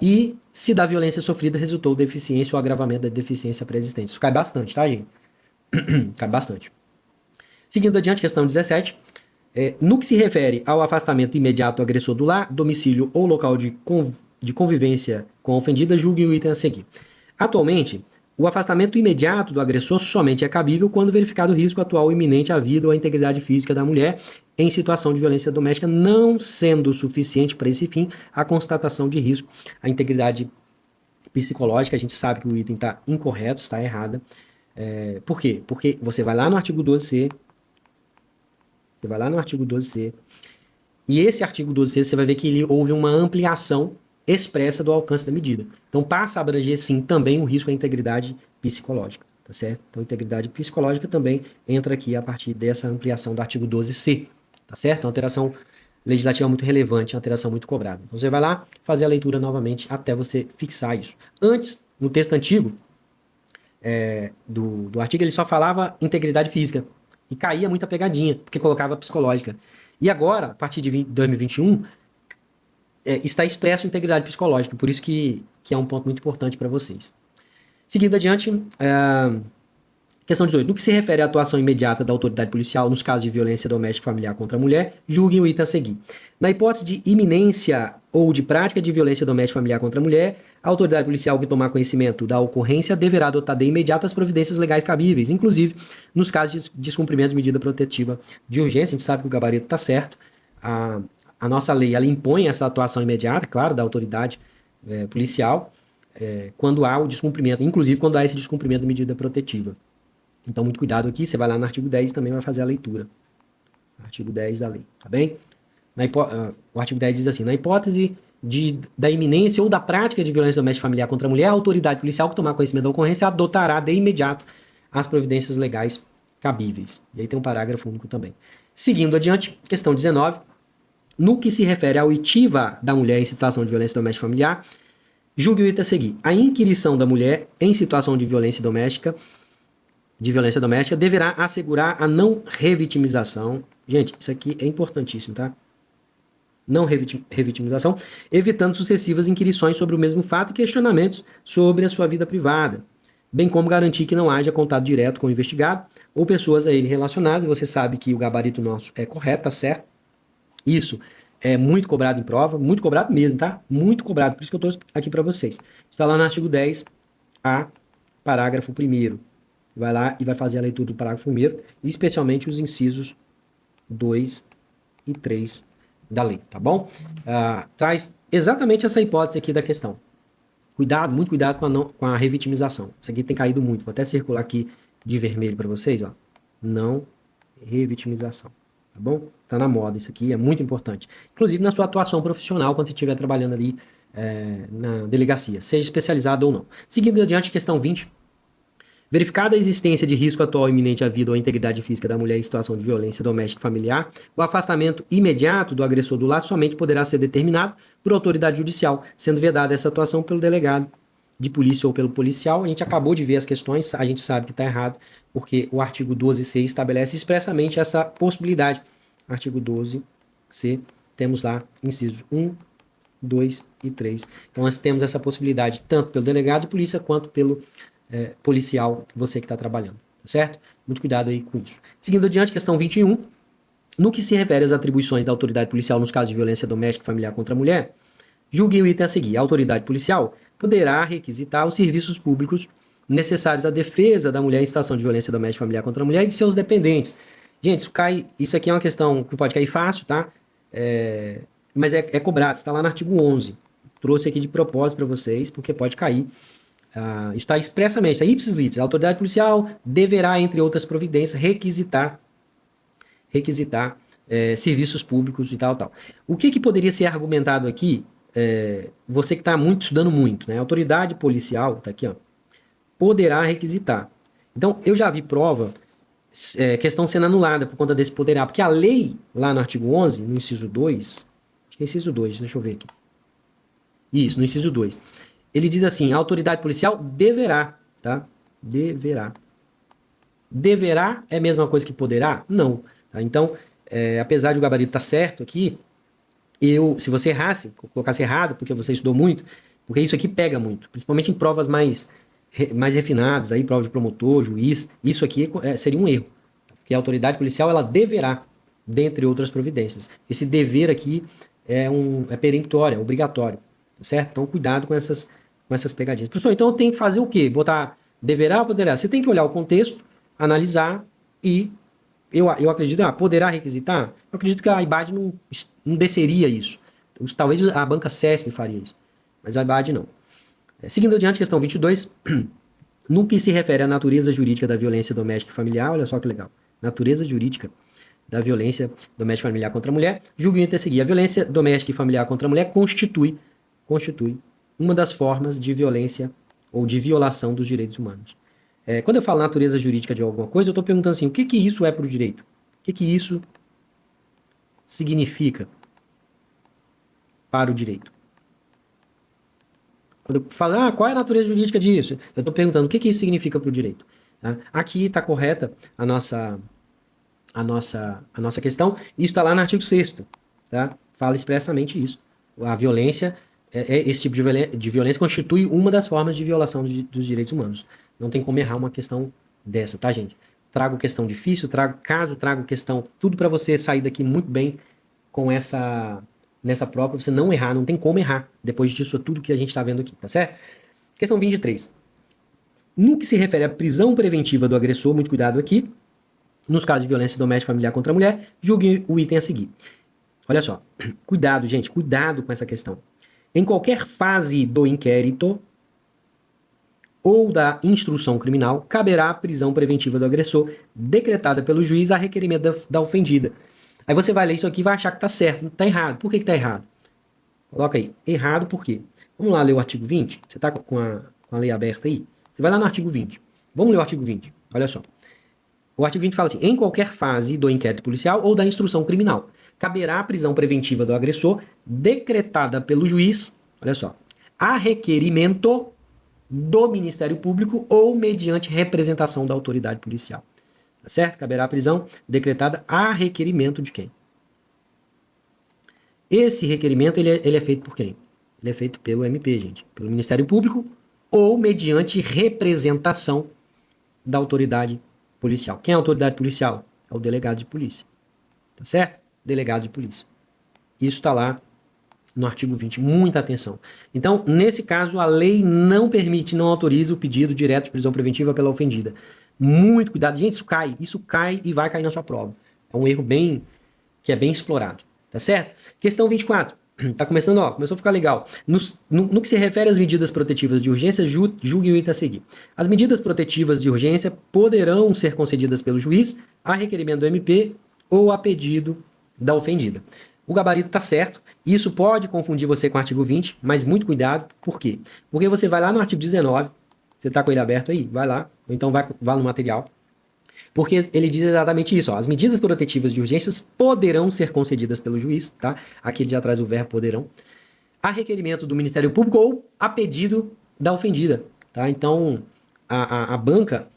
E se da violência sofrida resultou deficiência ou agravamento da deficiência pré-existente. Isso cai bastante, tá, gente? Cai bastante. Seguindo adiante, questão 17. No que se refere ao afastamento imediato do agressor do lar, domicílio ou local de convivência com a ofendida, julgue o item a seguir. Atualmente, o afastamento imediato do agressor somente é cabível quando verificado o risco atual iminente à vida ou à integridade física da mulher em situação de violência doméstica, não sendo suficiente para esse fim a constatação de risco à integridade psicológica. A gente sabe que o item está incorreto, está errado. Por quê? Porque você vai lá no artigo 12C, e esse artigo 12C você vai ver que houve uma ampliação expressa do alcance da medida. Então passa a abranger sim também o risco à integridade psicológica, tá certo? Então integridade psicológica também entra aqui a partir dessa ampliação do artigo 12C, tá certo? Uma alteração legislativa muito relevante, uma alteração muito cobrada. Então você vai lá fazer a leitura novamente até você fixar isso. Antes, no texto antigo do artigo, ele só falava integridade física e caía muita pegadinha, porque colocava psicológica. E agora, a partir de 2021, está expresso integridade psicológica, por isso que é um ponto muito importante para vocês. Seguindo adiante, questão 18. No que se refere à atuação imediata da autoridade policial nos casos de violência doméstica e familiar contra a mulher, julguem o item a seguir. Na hipótese de iminência ou de prática de violência doméstica e familiar contra a mulher, a autoridade policial que tomar conhecimento da ocorrência deverá adotar de imediato as providências legais cabíveis, inclusive nos casos de descumprimento de medida protetiva de urgência. A gente sabe que o gabarito está certo. A nossa lei ela impõe essa atuação imediata, claro, da autoridade policial, quando há o descumprimento, inclusive quando há esse descumprimento de medida protetiva. Então, muito cuidado aqui, você vai lá no artigo 10 e também vai fazer a leitura. Artigo 10 da lei, tá bem? O artigo 10 diz assim, na hipótese da iminência ou da prática de violência doméstica familiar contra a mulher, a autoridade policial que tomar conhecimento da ocorrência adotará de imediato as providências legais cabíveis. E aí tem um parágrafo único também. Seguindo adiante, questão 19. No que se refere à oitiva da mulher em situação de violência doméstica familiar, julgue o item a seguir. A inquirição da mulher em situação de violência doméstica deverá assegurar a não revitimização. Gente, isso aqui é importantíssimo, tá? Não revitimização, evitando sucessivas inquirições sobre o mesmo fato e questionamentos sobre a sua vida privada, bem como garantir que não haja contato direto com o investigado ou pessoas a ele relacionadas. Você sabe que o gabarito nosso é correto, tá certo? Isso é muito cobrado em prova, muito cobrado mesmo, tá? Muito cobrado, por isso que eu estou aqui para vocês. Está lá no artigo 10A, parágrafo 1º. Vai lá e vai fazer a leitura do parágrafo 1º, especialmente os incisos 2 e 3 da lei, tá bom? Traz exatamente essa hipótese aqui da questão. Cuidado, muito cuidado com a revitimização. Isso aqui tem caído muito. Vou até circular aqui de vermelho para vocês, ó. Não revitimização, tá bom? Tá na moda isso aqui, é muito importante. Inclusive na sua atuação profissional, quando você estiver trabalhando ali na delegacia, seja especializado ou não. Seguindo adiante, questão 20. Verificada a existência de risco atual iminente à vida ou à integridade física da mulher em situação de violência doméstica e familiar, o afastamento imediato do agressor do lar somente poderá ser determinado por autoridade judicial, sendo vedada essa atuação pelo delegado de polícia ou pelo policial. A gente acabou de ver as questões, a gente sabe que está errado, porque o artigo 12C estabelece expressamente essa possibilidade. Artigo 12C, temos lá incisos 1, 2 e 3. Então nós temos essa possibilidade tanto pelo delegado de polícia quanto pelo policial, você que está trabalhando, tá certo? Muito cuidado aí com isso. Seguindo adiante, questão 21. No que se refere às atribuições da autoridade policial nos casos de violência doméstica e familiar contra a mulher, julgue o item a seguir. A autoridade policial poderá requisitar os serviços públicos necessários à defesa da mulher em situação de violência doméstica e familiar contra a mulher e de seus dependentes. Gente, isso aqui é uma questão que pode cair fácil, tá? Mas é cobrado, está lá no artigo 11. Trouxe aqui de propósito para vocês, porque pode cair. Está expressamente, a ipsis literis, a autoridade policial deverá, entre outras providências, requisitar serviços públicos e tal. O que poderia ser argumentado aqui, você que está estudando muito, né? A autoridade policial, está aqui, ó, poderá requisitar. Então, eu já vi prova, questão sendo anulada por conta desse poderá, porque a lei, lá no artigo 11, no inciso 2, acho que é inciso 2, deixa eu ver aqui. Isso, no inciso 2. Ele diz assim, a autoridade policial deverá, tá? Deverá. Deverá é a mesma coisa que poderá? Não. Tá? Então, apesar de o gabarito estar certo aqui, se você errasse, colocasse errado, porque você estudou muito, porque isso aqui pega muito, principalmente em provas mais refinadas, aí, prova de promotor, juiz, isso aqui seria um erro. Porque a autoridade policial, ela deverá, dentre outras providências. Esse dever aqui é peremptório, é obrigatório, certo? Então, cuidado com essas pegadinhas. Professor, então eu tenho que fazer o quê? Botar deverá ou poderá? Você tem que olhar o contexto, analisar e eu acredito, poderá requisitar? Eu acredito que a IBAD não desceria isso. Talvez a banca CESP faria isso, mas a IBAD não. Seguindo adiante, questão 22. No que se refere à natureza jurídica da violência doméstica e familiar, olha só que legal. Natureza jurídica da violência doméstica e familiar contra a mulher, julgamento a seguir. A violência doméstica e familiar contra a mulher constitui uma das formas de violência ou de violação dos direitos humanos. Quando eu falo natureza jurídica de alguma coisa, eu estou perguntando assim, o que isso é para o direito? O que isso significa para o direito? Quando eu falo, qual é a natureza jurídica disso? Eu estou perguntando o que isso significa para o direito. Tá? Aqui está correta a nossa questão. Isso está lá no artigo 6º. Tá? Fala expressamente isso. A violência, esse tipo de violência constitui uma das formas de violação dos direitos humanos. Não tem como errar uma questão dessa, tá, gente? Trago questão difícil, trago questão, tudo para você sair daqui muito bem com nessa prova, você não errar, não tem como errar. Depois disso, é tudo que a gente está vendo aqui, tá certo? Questão 23. No que se refere à prisão preventiva do agressor, muito cuidado aqui, nos casos de violência doméstica e familiar contra a mulher, julgue o item a seguir. Olha só, cuidado, gente, cuidado com essa questão. Em qualquer fase do inquérito ou da instrução criminal, caberá a prisão preventiva do agressor, decretada pelo juiz a requerimento da ofendida. Aí você vai ler isso aqui e vai achar que está certo, está errado. Por que está errado? Coloca aí, errado por quê? Vamos lá ler o artigo 20? Você está com a lei aberta aí? Você vai lá no artigo 20. Vamos ler o artigo 20, olha só. O artigo 20 fala assim, em qualquer fase do inquérito policial ou da instrução criminal, caberá a prisão preventiva do agressor, decretada pelo juiz, olha só, a requerimento do Ministério Público ou mediante representação da autoridade policial. Tá certo? Caberá a prisão decretada a requerimento de quem? Esse requerimento, ele é feito por quem? Ele é feito pelo MP, gente. Pelo Ministério Público ou mediante representação da autoridade policial. Quem é a autoridade policial? É o delegado de polícia. Tá certo? Delegado de polícia. Isso está lá no artigo 20. Muita atenção. Então, nesse caso, a lei não permite, não autoriza o pedido direto de prisão preventiva pela ofendida. Muito cuidado. Gente, isso cai e vai cair na sua prova. É um erro que é bem explorado. Tá certo? Questão 24. Tá começou a ficar legal. No que se refere às medidas protetivas de urgência, julgue o item a seguir. As medidas protetivas de urgência poderão ser concedidas pelo juiz a requerimento do MP ou a pedido da ofendida. O gabarito está certo. Isso pode confundir você com o artigo 20, mas muito cuidado. Por quê? Porque você vai lá no artigo 19, você está com ele aberto aí? Vai lá. Ou então vai no material. Porque ele diz exatamente isso. As medidas protetivas de urgências poderão ser concedidas pelo juiz, tá? Aqui ele já traz o verbo poderão. A requerimento do Ministério Público ou a pedido da ofendida, tá? Então, a banca,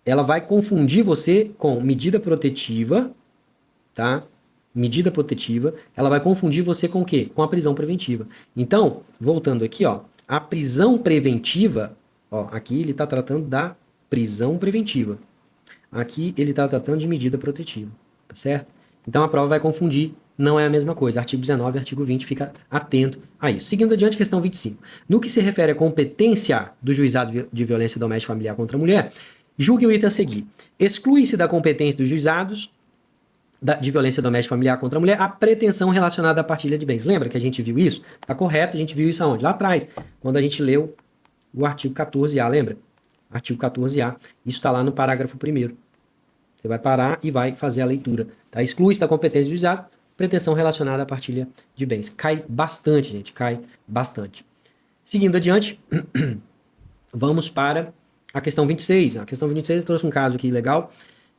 ela vai confundir você com medida protetiva, tá? Medida protetiva, ela vai confundir você com o quê? Com a prisão preventiva. Então, voltando aqui, ó, a prisão preventiva, ó, aqui ele está tratando da prisão preventiva. Aqui ele está tratando de medida protetiva, tá certo? Então a prova vai confundir, não é a mesma coisa. Artigo 19 e artigo 20, fica atento a isso. Seguindo adiante, questão 25. No que se refere à competência do juizado de violência doméstica e familiar contra a mulher, julgue o item a seguir. Exclui-se da competência dos juizados de violência doméstica e familiar contra a mulher a pretensão relacionada à partilha de bens. Lembra que a gente viu isso? Tá correto, a gente viu isso aonde? Lá atrás, quando a gente leu o artigo 14A, lembra? Artigo 14A. Isso está lá no parágrafo 1º. Você vai parar e vai fazer a leitura. Tá? Exclui-se da competência do juizado pretensão relacionada à partilha de bens. Cai bastante, gente. Cai bastante. Seguindo adiante, vamos para a questão 26. A questão 26 eu trouxe um caso aqui legal.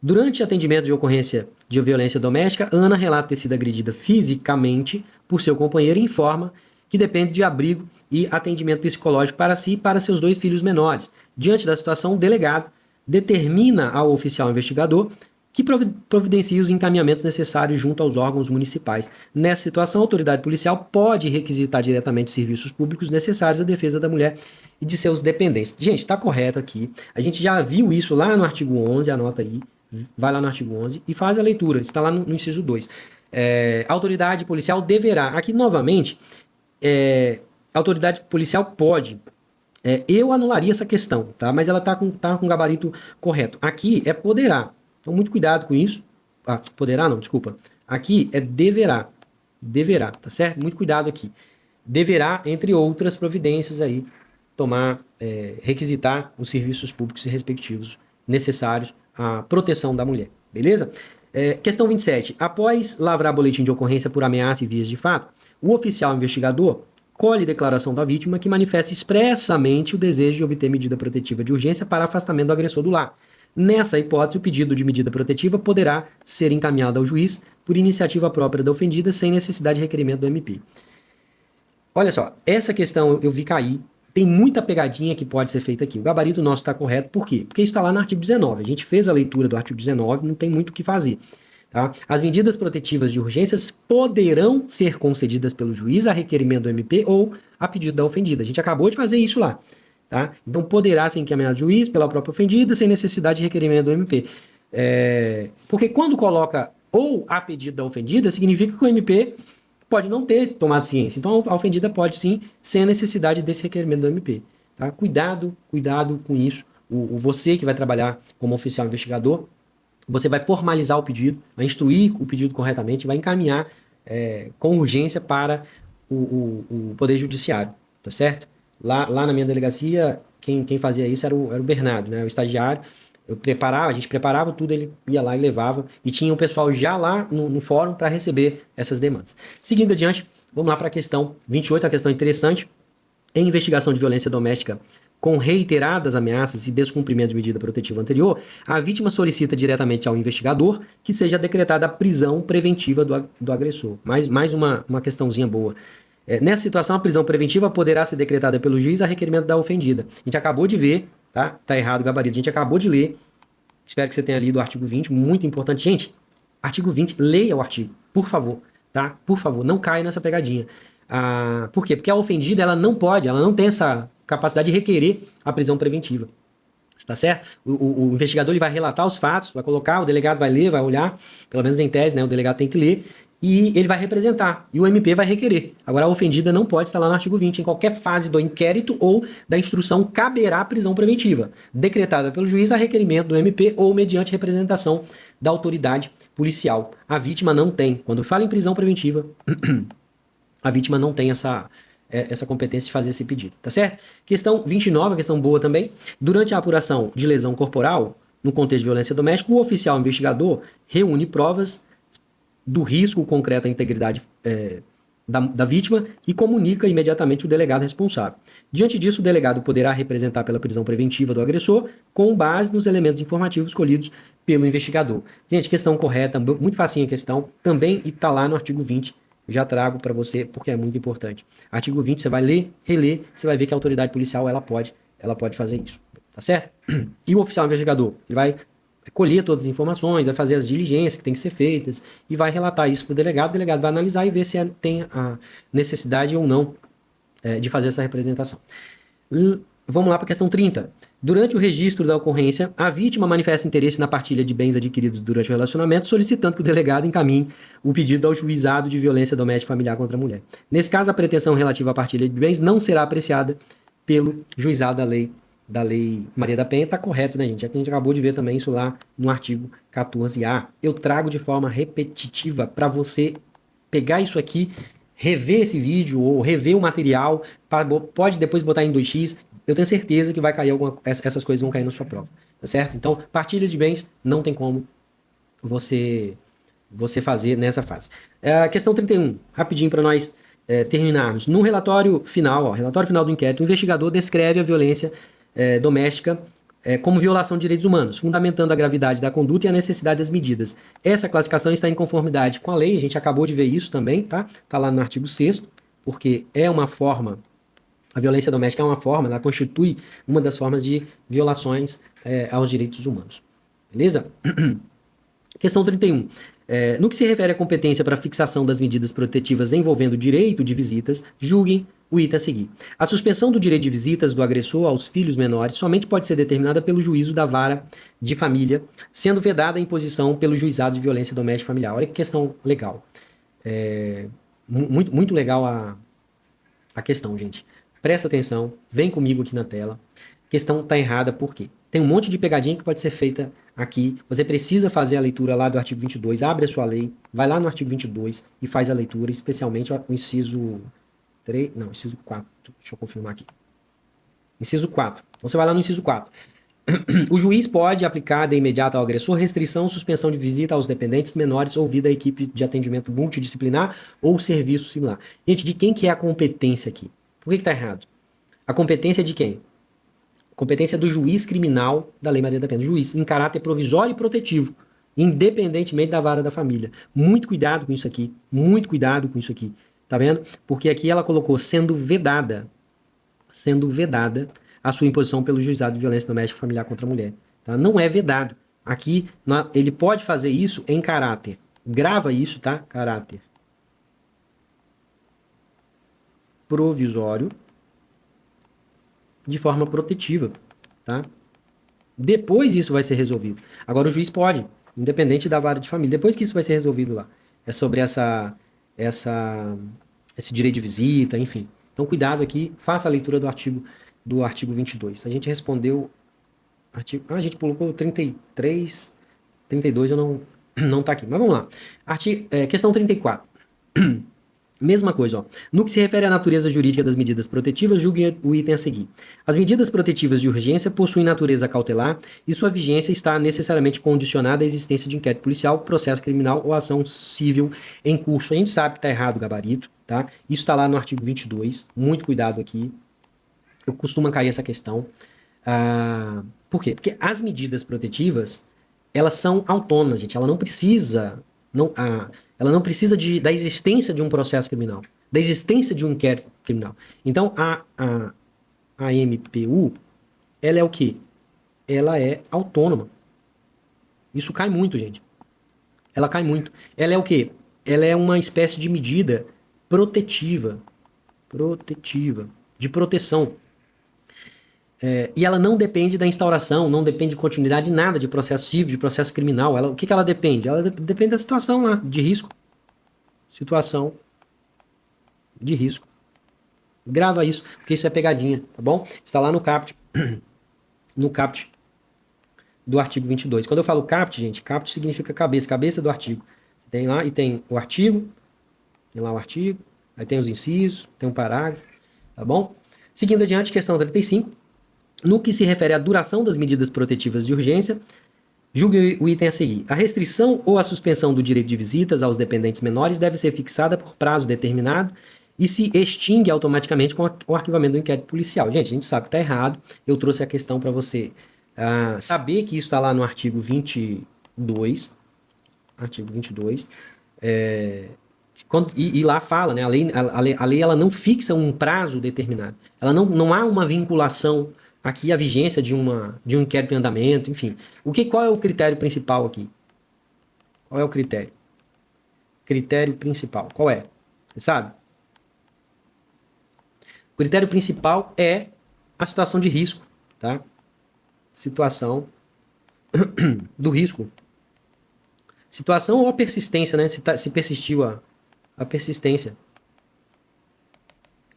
Durante atendimento de ocorrência de violência doméstica, Ana relata ter sido agredida fisicamente por seu companheiro e informa que depende de abrigo e atendimento psicológico para si e para seus 2 filhos menores. Diante da situação, o delegado determina ao oficial investigador que providencie os encaminhamentos necessários junto aos órgãos municipais. Nessa situação, a autoridade policial pode requisitar diretamente serviços públicos necessários à defesa da mulher e de seus dependentes. Gente, está correto aqui. A gente já viu isso lá no artigo 11, anota aí, vai lá no artigo 11 e faz a leitura, está lá no inciso 2. A autoridade policial deverá, aqui novamente, a autoridade policial pode, eu anularia essa questão, tá? Mas ela está com o gabarito correto. Aqui é poderá. Então, muito cuidado com isso. Poderá não, desculpa. Aqui é deverá. Deverá, tá certo? Muito cuidado aqui. Deverá, entre outras providências aí, requisitar os serviços públicos respectivos necessários à proteção da mulher. Beleza? Questão 27. Após lavrar boletim de ocorrência por ameaça e vias de fato, o oficial investigador colhe declaração da vítima que manifesta expressamente o desejo de obter medida protetiva de urgência para afastamento do agressor do lar. Nessa hipótese, o pedido de medida protetiva poderá ser encaminhado ao juiz por iniciativa própria da ofendida, sem necessidade de requerimento do MP. Olha só, essa questão eu vi cair, tem muita pegadinha que pode ser feita aqui. O gabarito nosso está correto, por quê? Porque isso está lá no artigo 19. A gente fez a leitura do artigo 19, não tem muito o que fazer. Tá? As medidas protetivas de urgências poderão ser concedidas pelo juiz a requerimento do MP ou a pedido da ofendida. A gente acabou de fazer isso lá. Tá? Então, poderá ser encaminhado ao juiz pela própria ofendida, sem necessidade de requerimento do MP. Porque quando coloca ou a pedido da ofendida, significa que o MP pode não ter tomado ciência. Então, a ofendida pode sim, sem a necessidade desse requerimento do MP. Tá? Cuidado com isso. Você que vai trabalhar como oficial investigador, você vai formalizar o pedido, vai instruir o pedido corretamente, vai encaminhar com urgência para o Poder Judiciário. Tá certo? Lá na minha delegacia, quem fazia isso era o Bernardo, né? O estagiário. A gente preparava tudo, ele ia lá e levava. E tinha um pessoal já lá no fórum para receber essas demandas. Seguindo adiante, vamos lá para a questão 28, a questão interessante. Em investigação de violência doméstica com reiteradas ameaças e descumprimento de medida protetiva anterior, a vítima solicita diretamente ao investigador que seja decretada a prisão preventiva do agressor. Mais uma questãozinha boa. Nessa situação, a prisão preventiva poderá ser decretada pelo juiz a requerimento da ofendida. A gente acabou de ver, tá? Tá errado o gabarito. A gente acabou de ler. Espero que você tenha lido o artigo 20, muito importante. Gente, artigo 20, leia o artigo, por favor, tá? Por favor, não caia nessa pegadinha. Por quê? Porque a ofendida, ela não tem essa capacidade de requerer a prisão preventiva. Tá certo? O investigador ele vai relatar os fatos, vai colocar, o delegado vai ler, vai olhar, pelo menos em tese, né? O delegado tem que ler, e ele vai representar, e o MP vai requerer. Agora, a ofendida não pode estar lá no artigo 20. Em qualquer fase do inquérito ou da instrução, caberá a prisão preventiva, decretada pelo juiz a requerimento do MP ou mediante representação da autoridade policial. A vítima não tem. Quando fala em prisão preventiva, a vítima não tem essa competência de fazer esse pedido, tá certo? Questão 29, questão boa também. Durante a apuração de lesão corporal, no contexto de violência doméstica, o oficial investigador reúne provas do risco concreto à integridade da vítima e comunica imediatamente o delegado responsável. Diante disso, o delegado poderá representar pela prisão preventiva do agressor com base nos elementos informativos colhidos pelo investigador. Gente, questão correta, muito facinha a questão, também está lá no artigo 20. Já trago para você porque é muito importante. Artigo 20, você vai ler, reler, você vai ver que a autoridade policial ela pode fazer isso, tá certo? E o oficial investigador, ele vai colher todas as informações, vai fazer as diligências que tem que ser feitas e vai relatar isso para o delegado vai analisar e ver se tem a necessidade ou não de fazer essa representação. Vamos lá para a questão 30. Durante o registro da ocorrência, a vítima manifesta interesse na partilha de bens adquiridos durante o relacionamento, solicitando que o delegado encaminhe o pedido ao juizado de violência doméstica familiar contra a mulher. Nesse caso, a pretensão relativa à partilha de bens não será apreciada pelo juizado da lei Maria da Penha. Está correto, né, gente? A gente acabou de ver também isso lá no artigo 14A. Eu trago de forma repetitiva para você pegar isso aqui, rever esse vídeo ou rever o material, pode depois botar em 2x. Eu tenho certeza que vai cair essas coisas vão cair na sua prova, tá certo? Então, partilha de bens não tem como você fazer nessa fase. Questão 31, rapidinho para nós terminarmos. No relatório final do inquérito, o investigador descreve a violência doméstica como violação de direitos humanos, fundamentando a gravidade da conduta e a necessidade das medidas. Essa classificação está em conformidade com a lei, a gente acabou de ver isso também, tá? Tá lá no artigo 6º, porque é uma forma. A violência doméstica é uma forma, ela constitui uma das formas de violações aos direitos humanos. Beleza? Questão 31. No que se refere à competência para fixação das medidas protetivas envolvendo direito de visitas, julguem o item a seguir. A suspensão do direito de visitas do agressor aos filhos menores somente pode ser determinada pelo juízo da vara de família, sendo vedada a imposição pelo juizado de violência doméstica e familiar. Olha que questão legal. Muito legal a questão, gente. Presta atenção, vem comigo aqui na tela. A questão está errada por quê? Tem um monte de pegadinha que pode ser feita aqui. Você precisa fazer a leitura lá do artigo 22, abre a sua lei, vai lá no artigo 22 e faz a leitura, especialmente o inciso 3, não, inciso 4, deixa eu confirmar aqui. Inciso 4. Então você vai lá no inciso 4. O juiz pode aplicar de imediato ao agressor restrição, suspensão de visita aos dependentes menores ouvida a equipe de atendimento multidisciplinar ou serviço similar. Gente, de quem que é a competência aqui? Por que está errado? A competência é de quem? A competência é do juiz criminal da Lei Maria da Penha. Juiz em caráter provisório e protetivo, independentemente da vara da família. Muito cuidado com isso aqui. Muito cuidado com isso aqui. Tá vendo? Porque aqui ela colocou sendo vedada a sua imposição pelo juizado de violência doméstica e familiar contra a mulher. Tá? Não é vedado. Aqui ele pode fazer isso em caráter. Grava isso, tá? Caráter provisório de forma protetiva, tá? Depois isso vai ser resolvido. Agora o juiz pode, independente da vara de família, depois que isso vai ser resolvido lá. É sobre esse direito de visita, enfim. Então cuidado aqui, faça a leitura do artigo 22. A gente respondeu a gente colocou 33, 32 eu não tá aqui, mas vamos lá. Questão 34. Mesma coisa, ó. No que se refere à natureza jurídica das medidas protetivas, julgue o item a seguir. As medidas protetivas de urgência possuem natureza cautelar e sua vigência está necessariamente condicionada à existência de inquérito policial, processo criminal ou ação civil em curso. A gente sabe que está errado o gabarito, tá? Isso está lá no artigo 22. Muito cuidado aqui. Eu costumo cair essa questão. Por quê? Porque as medidas protetivas, elas são autônomas, gente. Ela não precisa... ela não precisa da existência de um processo criminal, da existência de um inquérito criminal. Então, a MPU, ela é o quê? Ela é autônoma. Isso cai muito, gente. Ela cai muito. Ela é o quê? Ela é uma espécie de medida protetiva, de proteção. E ela não depende da instauração, não depende de continuidade de nada de processo civil, de processo criminal. O que ela depende? Ela depende da situação lá, de risco. Situação de risco. Grava isso, porque isso é pegadinha, tá bom? Está lá no caput do artigo 22. Quando eu falo caput, gente, caput significa cabeça do artigo. Você tem lá e tem o artigo, tem lá o artigo, aí tem os incisos, tem um parágrafo, tá bom? Seguindo adiante, questão 35. No que se refere à duração das medidas protetivas de urgência, julgue o item a seguir. A restrição ou a suspensão do direito de visitas aos dependentes menores deve ser fixada por prazo determinado e se extingue automaticamente com o arquivamento do inquérito policial. Gente, a gente sabe que está errado. Eu trouxe a questão para você saber que isso está lá no artigo 22. Artigo 22. E lá fala, né? A lei ela não fixa um prazo determinado. Ela não há uma vinculação aqui a vigência de um inquérito em andamento, enfim. Qual é o critério principal aqui? Qual é o critério? Critério principal, qual é? Você sabe? O critério principal é a situação de risco, tá? Situação do risco. Situação ou a persistência, né? Se persistiu a persistência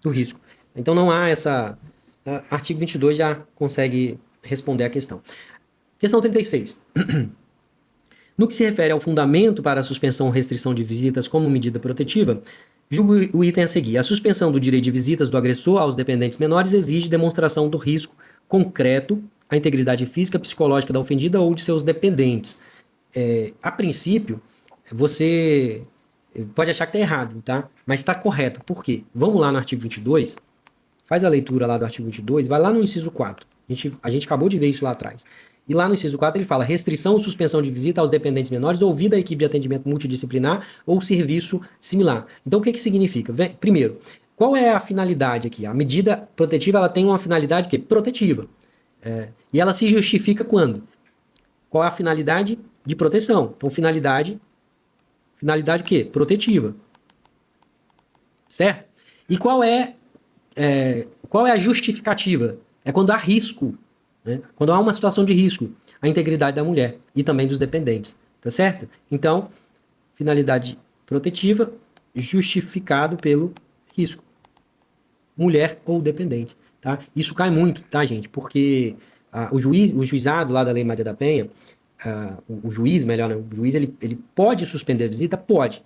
do risco. Então não há essa... Artigo 22 já consegue responder a questão. Questão 36. No que se refere ao fundamento para a suspensão ou restrição de visitas como medida protetiva, julgue o item a seguir. A suspensão do direito de visitas do agressor aos dependentes menores exige demonstração do risco concreto à integridade física, psicológica da ofendida ou de seus dependentes. A princípio, você pode achar que está errado, tá? Mas está correto. Por quê? Vamos lá no artigo 22... Faz a leitura lá do artigo 22, vai lá no inciso 4. A gente acabou de ver isso lá atrás. E lá no inciso 4 ele fala restrição ou suspensão de visita aos dependentes menores ouvida a equipe de atendimento multidisciplinar ou serviço similar. Então o que significa? Primeiro, qual é a finalidade aqui? A medida protetiva ela tem uma finalidade protetiva. E ela se justifica quando? Qual é a finalidade? de proteção. Então, finalidade o quê? Protetiva. Certo? E qual é a justificativa? É quando há risco, né? Quando há uma situação de risco, a integridade da mulher e também dos dependentes. Tá certo? Então, finalidade protetiva justificado pelo risco. Mulher ou dependente. Tá? Isso cai muito, tá, gente? Porque o juizado lá da Lei Maria da Penha, o juiz, melhor, né? O juiz ele pode suspender a visita? Pode.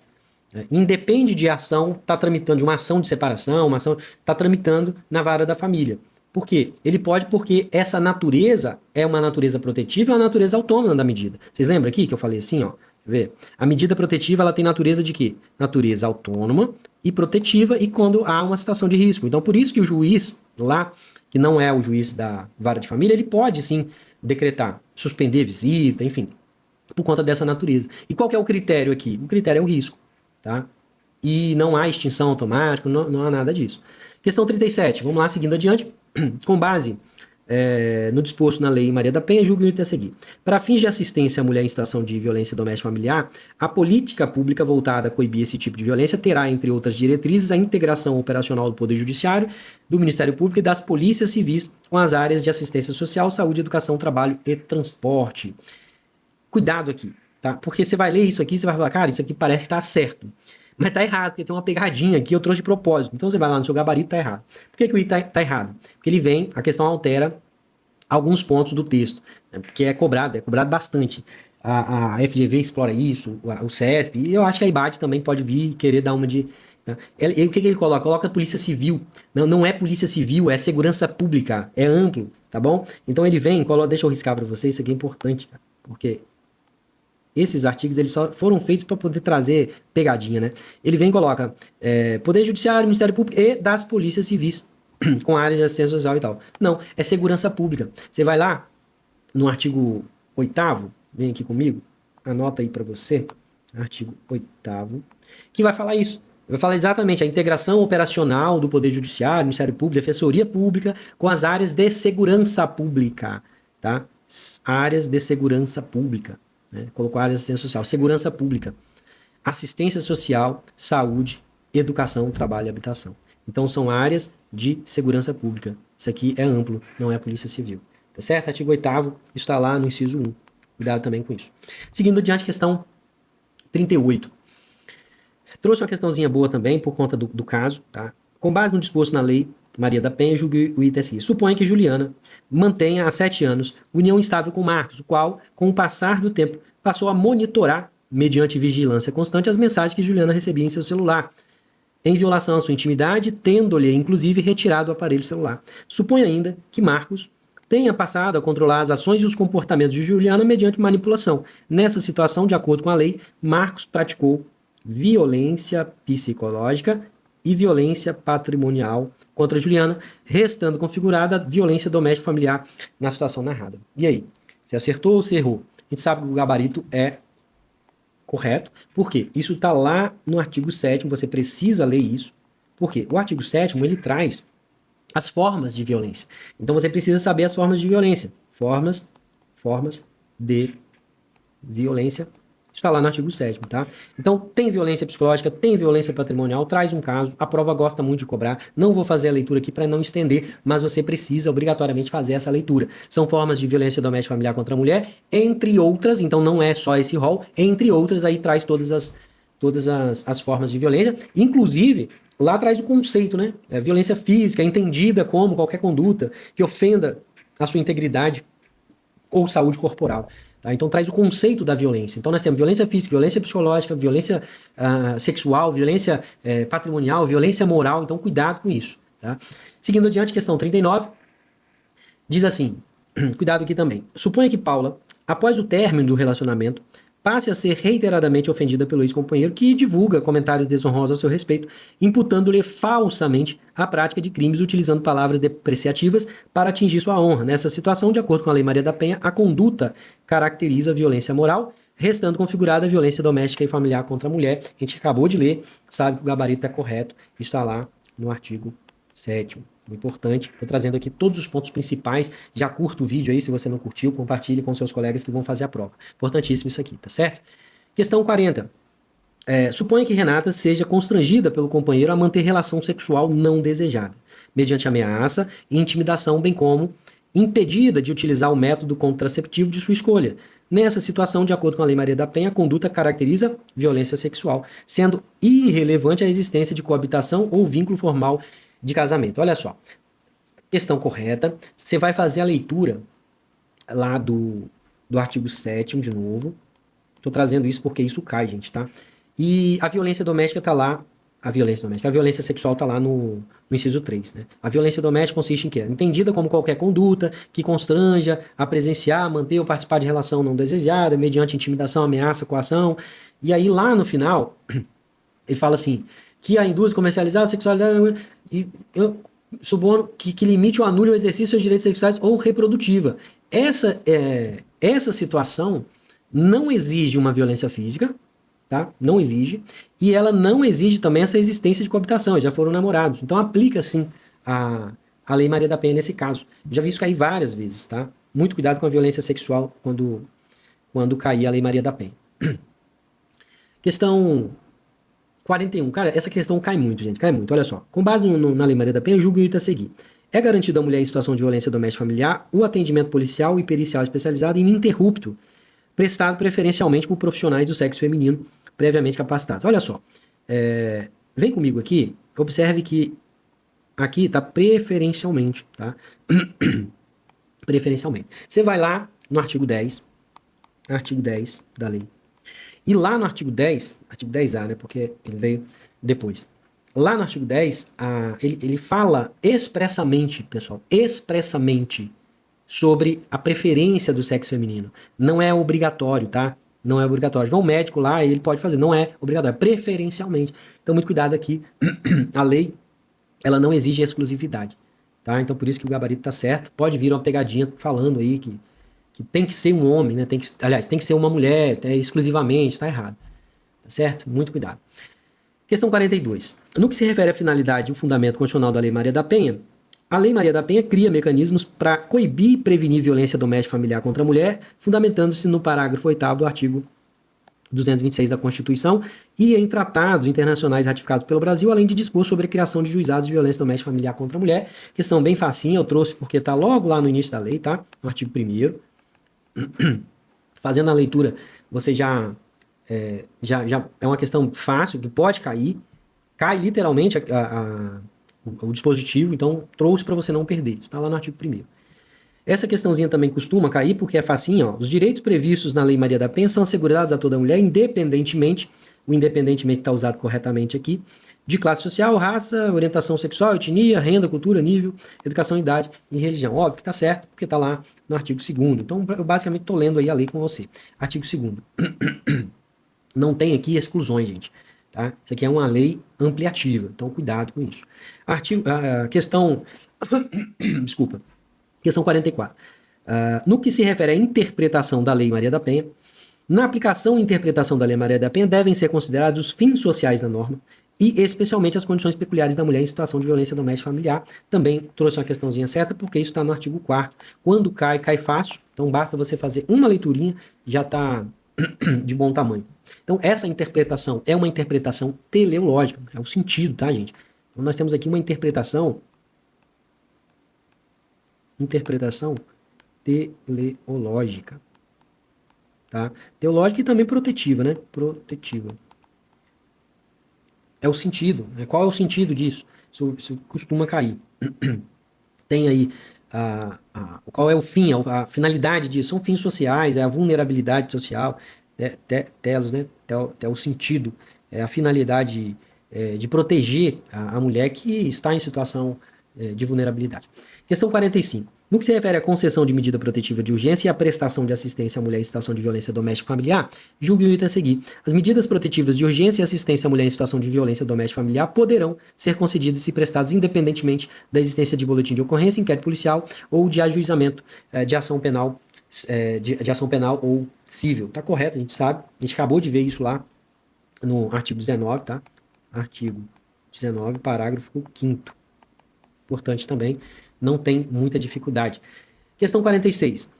Independe de ação, está tramitando de uma ação de separação, uma ação, está tramitando na vara da família. Por quê? Ele pode porque essa natureza é uma natureza protetiva e uma natureza autônoma da medida. Vocês lembram aqui que eu falei assim, ó? Ver. A medida protetiva ela tem natureza de quê? Natureza autônoma e protetiva e quando há uma situação de risco. Então, por isso que o juiz lá, que não é o juiz da vara de família, ele pode sim decretar, suspender visita, enfim, por conta dessa natureza. E qual que é o critério aqui? O critério é o risco, tá? E não há extinção automática, não há nada disso. Questão 37, vamos lá, seguindo adiante. Com base no disposto na Lei Maria da Penha, julgo o a seguir. Para fins de assistência à mulher em situação de violência doméstica familiar, a política pública voltada a coibir esse tipo de violência terá, entre outras diretrizes, a integração operacional do Poder Judiciário, do Ministério Público e das polícias civis com as áreas de assistência social, saúde, educação, trabalho e transporte. Cuidado aqui, tá? Porque você vai ler isso aqui e você vai falar, cara, isso aqui parece que tá certo. Mas tá errado, porque tem uma pegadinha aqui, eu trouxe de propósito. Então você vai lá no seu gabarito, tá errado. Por que o I tá errado? Porque ele vem, a questão altera alguns pontos do texto, né? Porque é cobrado bastante. A FGV explora isso, o CESP, e eu acho que a IBAT também pode vir querer dar uma de... Tá? O que ele coloca? Coloca Polícia Civil. Não é Polícia Civil, é Segurança Pública, é amplo, tá bom? Então ele vem, deixa eu riscar para vocês, isso aqui é importante, porque... Esses artigos eles só foram feitos para poder trazer pegadinha, né? Ele vem e coloca Poder Judiciário, Ministério Público e das polícias civis, com áreas de assistência social e tal. Não, é segurança pública. Você vai lá no artigo 8º, vem aqui comigo, anota aí para você, artigo 8º, que vai falar isso. Vai falar exatamente a integração operacional do Poder Judiciário, Ministério Público, Defensoria Pública com as áreas de segurança pública, tá? Áreas de segurança pública. Né? Colocou área de assistência social, segurança pública, assistência social, saúde, educação, trabalho e habitação. Então são áreas de segurança pública. Isso aqui é amplo, não é a Polícia Civil. Tá certo? Artigo 8º, isso está lá no inciso 1. Cuidado também com isso. Seguindo adiante, questão 38. Trouxe uma questãozinha boa também por conta do caso, tá? Com base no disposto na lei Maria da Penha, julgue o item seguinte. Suponha que Juliana mantenha há 7 anos união estável com Marcos, o qual, com o passar do tempo, passou a monitorar, mediante vigilância constante, as mensagens que Juliana recebia em seu celular, em violação à sua intimidade, tendo-lhe, inclusive, retirado o aparelho celular. Suponha ainda que Marcos tenha passado a controlar as ações e os comportamentos de Juliana mediante manipulação. Nessa situação, de acordo com a lei, Marcos praticou violência psicológica e violência patrimonial contra Juliana, restando configurada a violência doméstica familiar na situação narrada. E aí? Você acertou ou você errou? A gente sabe que o gabarito é correto. Por quê? Isso está lá no artigo 7º, você precisa ler isso. Por quê? O artigo 7º, ele traz as formas de violência. Então você precisa saber as formas de violência. Formas de violência. Está lá no artigo 7º, tá? Então, tem violência psicológica, tem violência patrimonial, traz um caso, a prova gosta muito de cobrar, não vou fazer a leitura aqui para não estender, mas você precisa obrigatoriamente fazer essa leitura. São formas de violência doméstica familiar contra a mulher, entre outras, então não é só esse rol, entre outras, aí traz todas as formas de violência, inclusive, lá traz o conceito, né? Violência física, entendida como qualquer conduta que ofenda a sua integridade ou saúde corporal. Tá? Então traz o conceito da violência. Então nós temos violência física, violência psicológica, violência sexual, violência patrimonial, violência moral. Então cuidado com isso. Tá? Seguindo adiante, questão 39, diz assim, cuidado aqui também. Suponha que Paula, após o término do relacionamento, passe a ser reiteradamente ofendida pelo ex-companheiro que divulga comentários desonrosos a seu respeito, imputando-lhe falsamente a prática de crimes utilizando palavras depreciativas para atingir sua honra. Nessa situação, de acordo com a Lei Maria da Penha, a conduta caracteriza a violência moral, restando configurada a violência doméstica e familiar contra a mulher. A gente acabou de ler, sabe que o gabarito é correto, está lá no artigo 7º. Importante. Estou trazendo aqui todos os pontos principais. Já curta o vídeo aí, se você não curtiu, compartilhe com seus colegas que vão fazer a prova. Importantíssimo isso aqui, tá certo? Questão 40. Suponha que Renata seja constrangida pelo companheiro a manter relação sexual não desejada, mediante ameaça e intimidação, bem como impedida de utilizar o método contraceptivo de sua escolha. Nessa situação, de acordo com a Lei Maria da Penha, a conduta caracteriza violência sexual, sendo irrelevante a existência de coabitação ou vínculo formal de casamento. Olha só, questão correta. Você vai fazer a leitura lá do artigo 7º de novo. Estou trazendo isso porque isso cai, gente, tá? E a violência doméstica está lá, a violência sexual está lá no inciso 3, né? A violência doméstica consiste em quê? Entendida como qualquer conduta que constranja a presenciar, manter ou participar de relação não desejada, mediante intimidação, ameaça, coação. E aí lá no final, ele fala assim, que a induz a comercializar a sexualidade e eu suborno que limite ou anule o exercício dos direitos sexuais ou reprodutiva. Essa situação não exige uma violência física, tá? Não exige. E ela não exige também essa existência de coabitação, eles já foram namorados. Então aplica sim a Lei Maria da Penha nesse caso. Eu já vi isso cair várias vezes, tá? Muito cuidado com a violência sexual quando cair a Lei Maria da Penha. Questão 41. Cara, essa questão cai muito, gente. Cai muito. Olha só. Com base na Lei Maria da Penha, julgo o item a seguir. É garantido à mulher em situação de violência doméstica familiar o atendimento policial e pericial especializado e ininterrupto, prestado preferencialmente por profissionais do sexo feminino previamente capacitados. Olha só. Vem comigo aqui. Observe que aqui está preferencialmente, tá? Preferencialmente. Você vai lá no artigo 10 da lei. E lá no artigo 10, artigo 10A, né, porque ele veio depois. Lá no artigo 10, ele fala expressamente, pessoal, expressamente sobre a preferência do sexo feminino. Não é obrigatório, tá? Não é obrigatório. Vai um médico lá e ele pode fazer. Não é obrigatório, é preferencialmente. Então, muito cuidado aqui. A lei, ela não exige exclusividade, tá? Então, por isso que o gabarito tá certo. Pode vir uma pegadinha falando aí que tem que ser um homem, né? Aliás, tem que ser uma mulher, exclusivamente, tá errado. Tá certo? Muito cuidado. Questão 42. No que se refere à finalidade e o fundamento constitucional da Lei Maria da Penha, a Lei Maria da Penha cria mecanismos para coibir e prevenir violência doméstica e familiar contra a mulher, fundamentando-se no parágrafo 8º do artigo 226 da Constituição e em tratados internacionais ratificados pelo Brasil, além de dispor sobre a criação de juizados de violência doméstica e familiar contra a mulher. Questão bem facinha, eu trouxe porque está logo lá no início da lei, tá? No artigo 1º. Fazendo a leitura, você já é uma questão fácil, que pode cair, cai literalmente o dispositivo, então trouxe para você não perder, está lá no artigo 1º. Essa questãozinha também costuma cair porque é facinho, ó. Os direitos previstos na Lei Maria da Penha são assegurados a toda mulher, independentemente, o independentemente está usado corretamente aqui, de classe social, raça, orientação sexual, etnia, renda, cultura, nível, educação, idade e religião. Óbvio que está certo, porque está lá no artigo 2º. Então, eu basicamente estou lendo aí a lei com você. Artigo 2º. Não tem aqui exclusões, gente. Tá? Isso aqui é uma lei ampliativa, então cuidado com isso. Questão... Desculpa. Questão 44. No que se refere à interpretação da Lei Maria da Penha, na aplicação e interpretação da Lei Maria da Penha devem ser considerados os fins sociais da norma e especialmente as condições peculiares da mulher em situação de violência doméstica familiar. Também trouxe uma questãozinha certa, porque isso está no artigo 4º. Quando cai fácil, então basta você fazer uma leiturinha, já está de bom tamanho. Então essa interpretação é uma interpretação teleológica, é o sentido, tá, gente? Então nós temos aqui uma interpretação teleológica, tá? Teológica e também protetiva, né? Protetiva. É o sentido, né? Qual é o sentido disso? Isso costuma cair. Tem aí qual é o fim, a finalidade disso? São fins sociais, é a vulnerabilidade social, telos, né? O sentido, é a finalidade de proteger a mulher que está em situação de vulnerabilidade. Questão 45. No que se refere à concessão de medida protetiva de urgência e à prestação de assistência à mulher em situação de violência doméstica familiar, julgue o item a seguir. As medidas protetivas de urgência e assistência à mulher em situação de violência doméstica familiar poderão ser concedidas e prestadas independentemente da existência de boletim de ocorrência, inquérito policial ou de ajuizamento de ação penal, de ação penal ou civil. Tá correto, a gente sabe. A gente acabou de ver isso lá no artigo 19, tá? Artigo 19, parágrafo 5º. importante também, não tem muita dificuldade. Questão 46.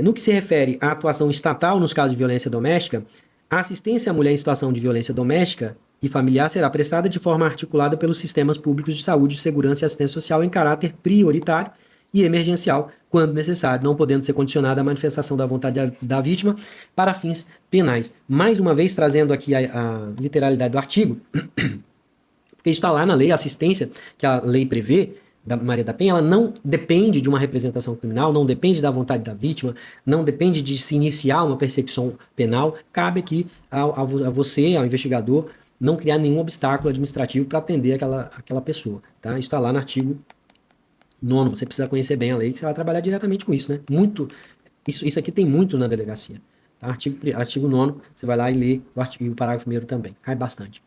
No que se refere à atuação estatal nos casos de violência doméstica, a assistência à mulher em situação de violência doméstica e familiar será prestada de forma articulada pelos sistemas públicos de saúde, segurança e assistência social em caráter prioritário e emergencial, quando necessário, não podendo ser condicionada à manifestação da vontade da vítima para fins penais. Mais uma vez, trazendo aqui a literalidade do artigo, porque isso está lá na lei, a assistência que a lei prevê, da Maria da Penha, ela não depende de uma representação criminal, não depende da vontade da vítima, não depende de se iniciar uma persecução penal. Cabe aqui a você, ao investigador, não criar nenhum obstáculo administrativo para atender aquela pessoa. Tá? Isso está lá no artigo 9º. Você precisa conhecer bem a lei, que você vai trabalhar diretamente com isso. Né? Isso aqui tem muito na delegacia. Tá? Artigo 9º, você vai lá e lê o parágrafo 1º também. Cai bastante.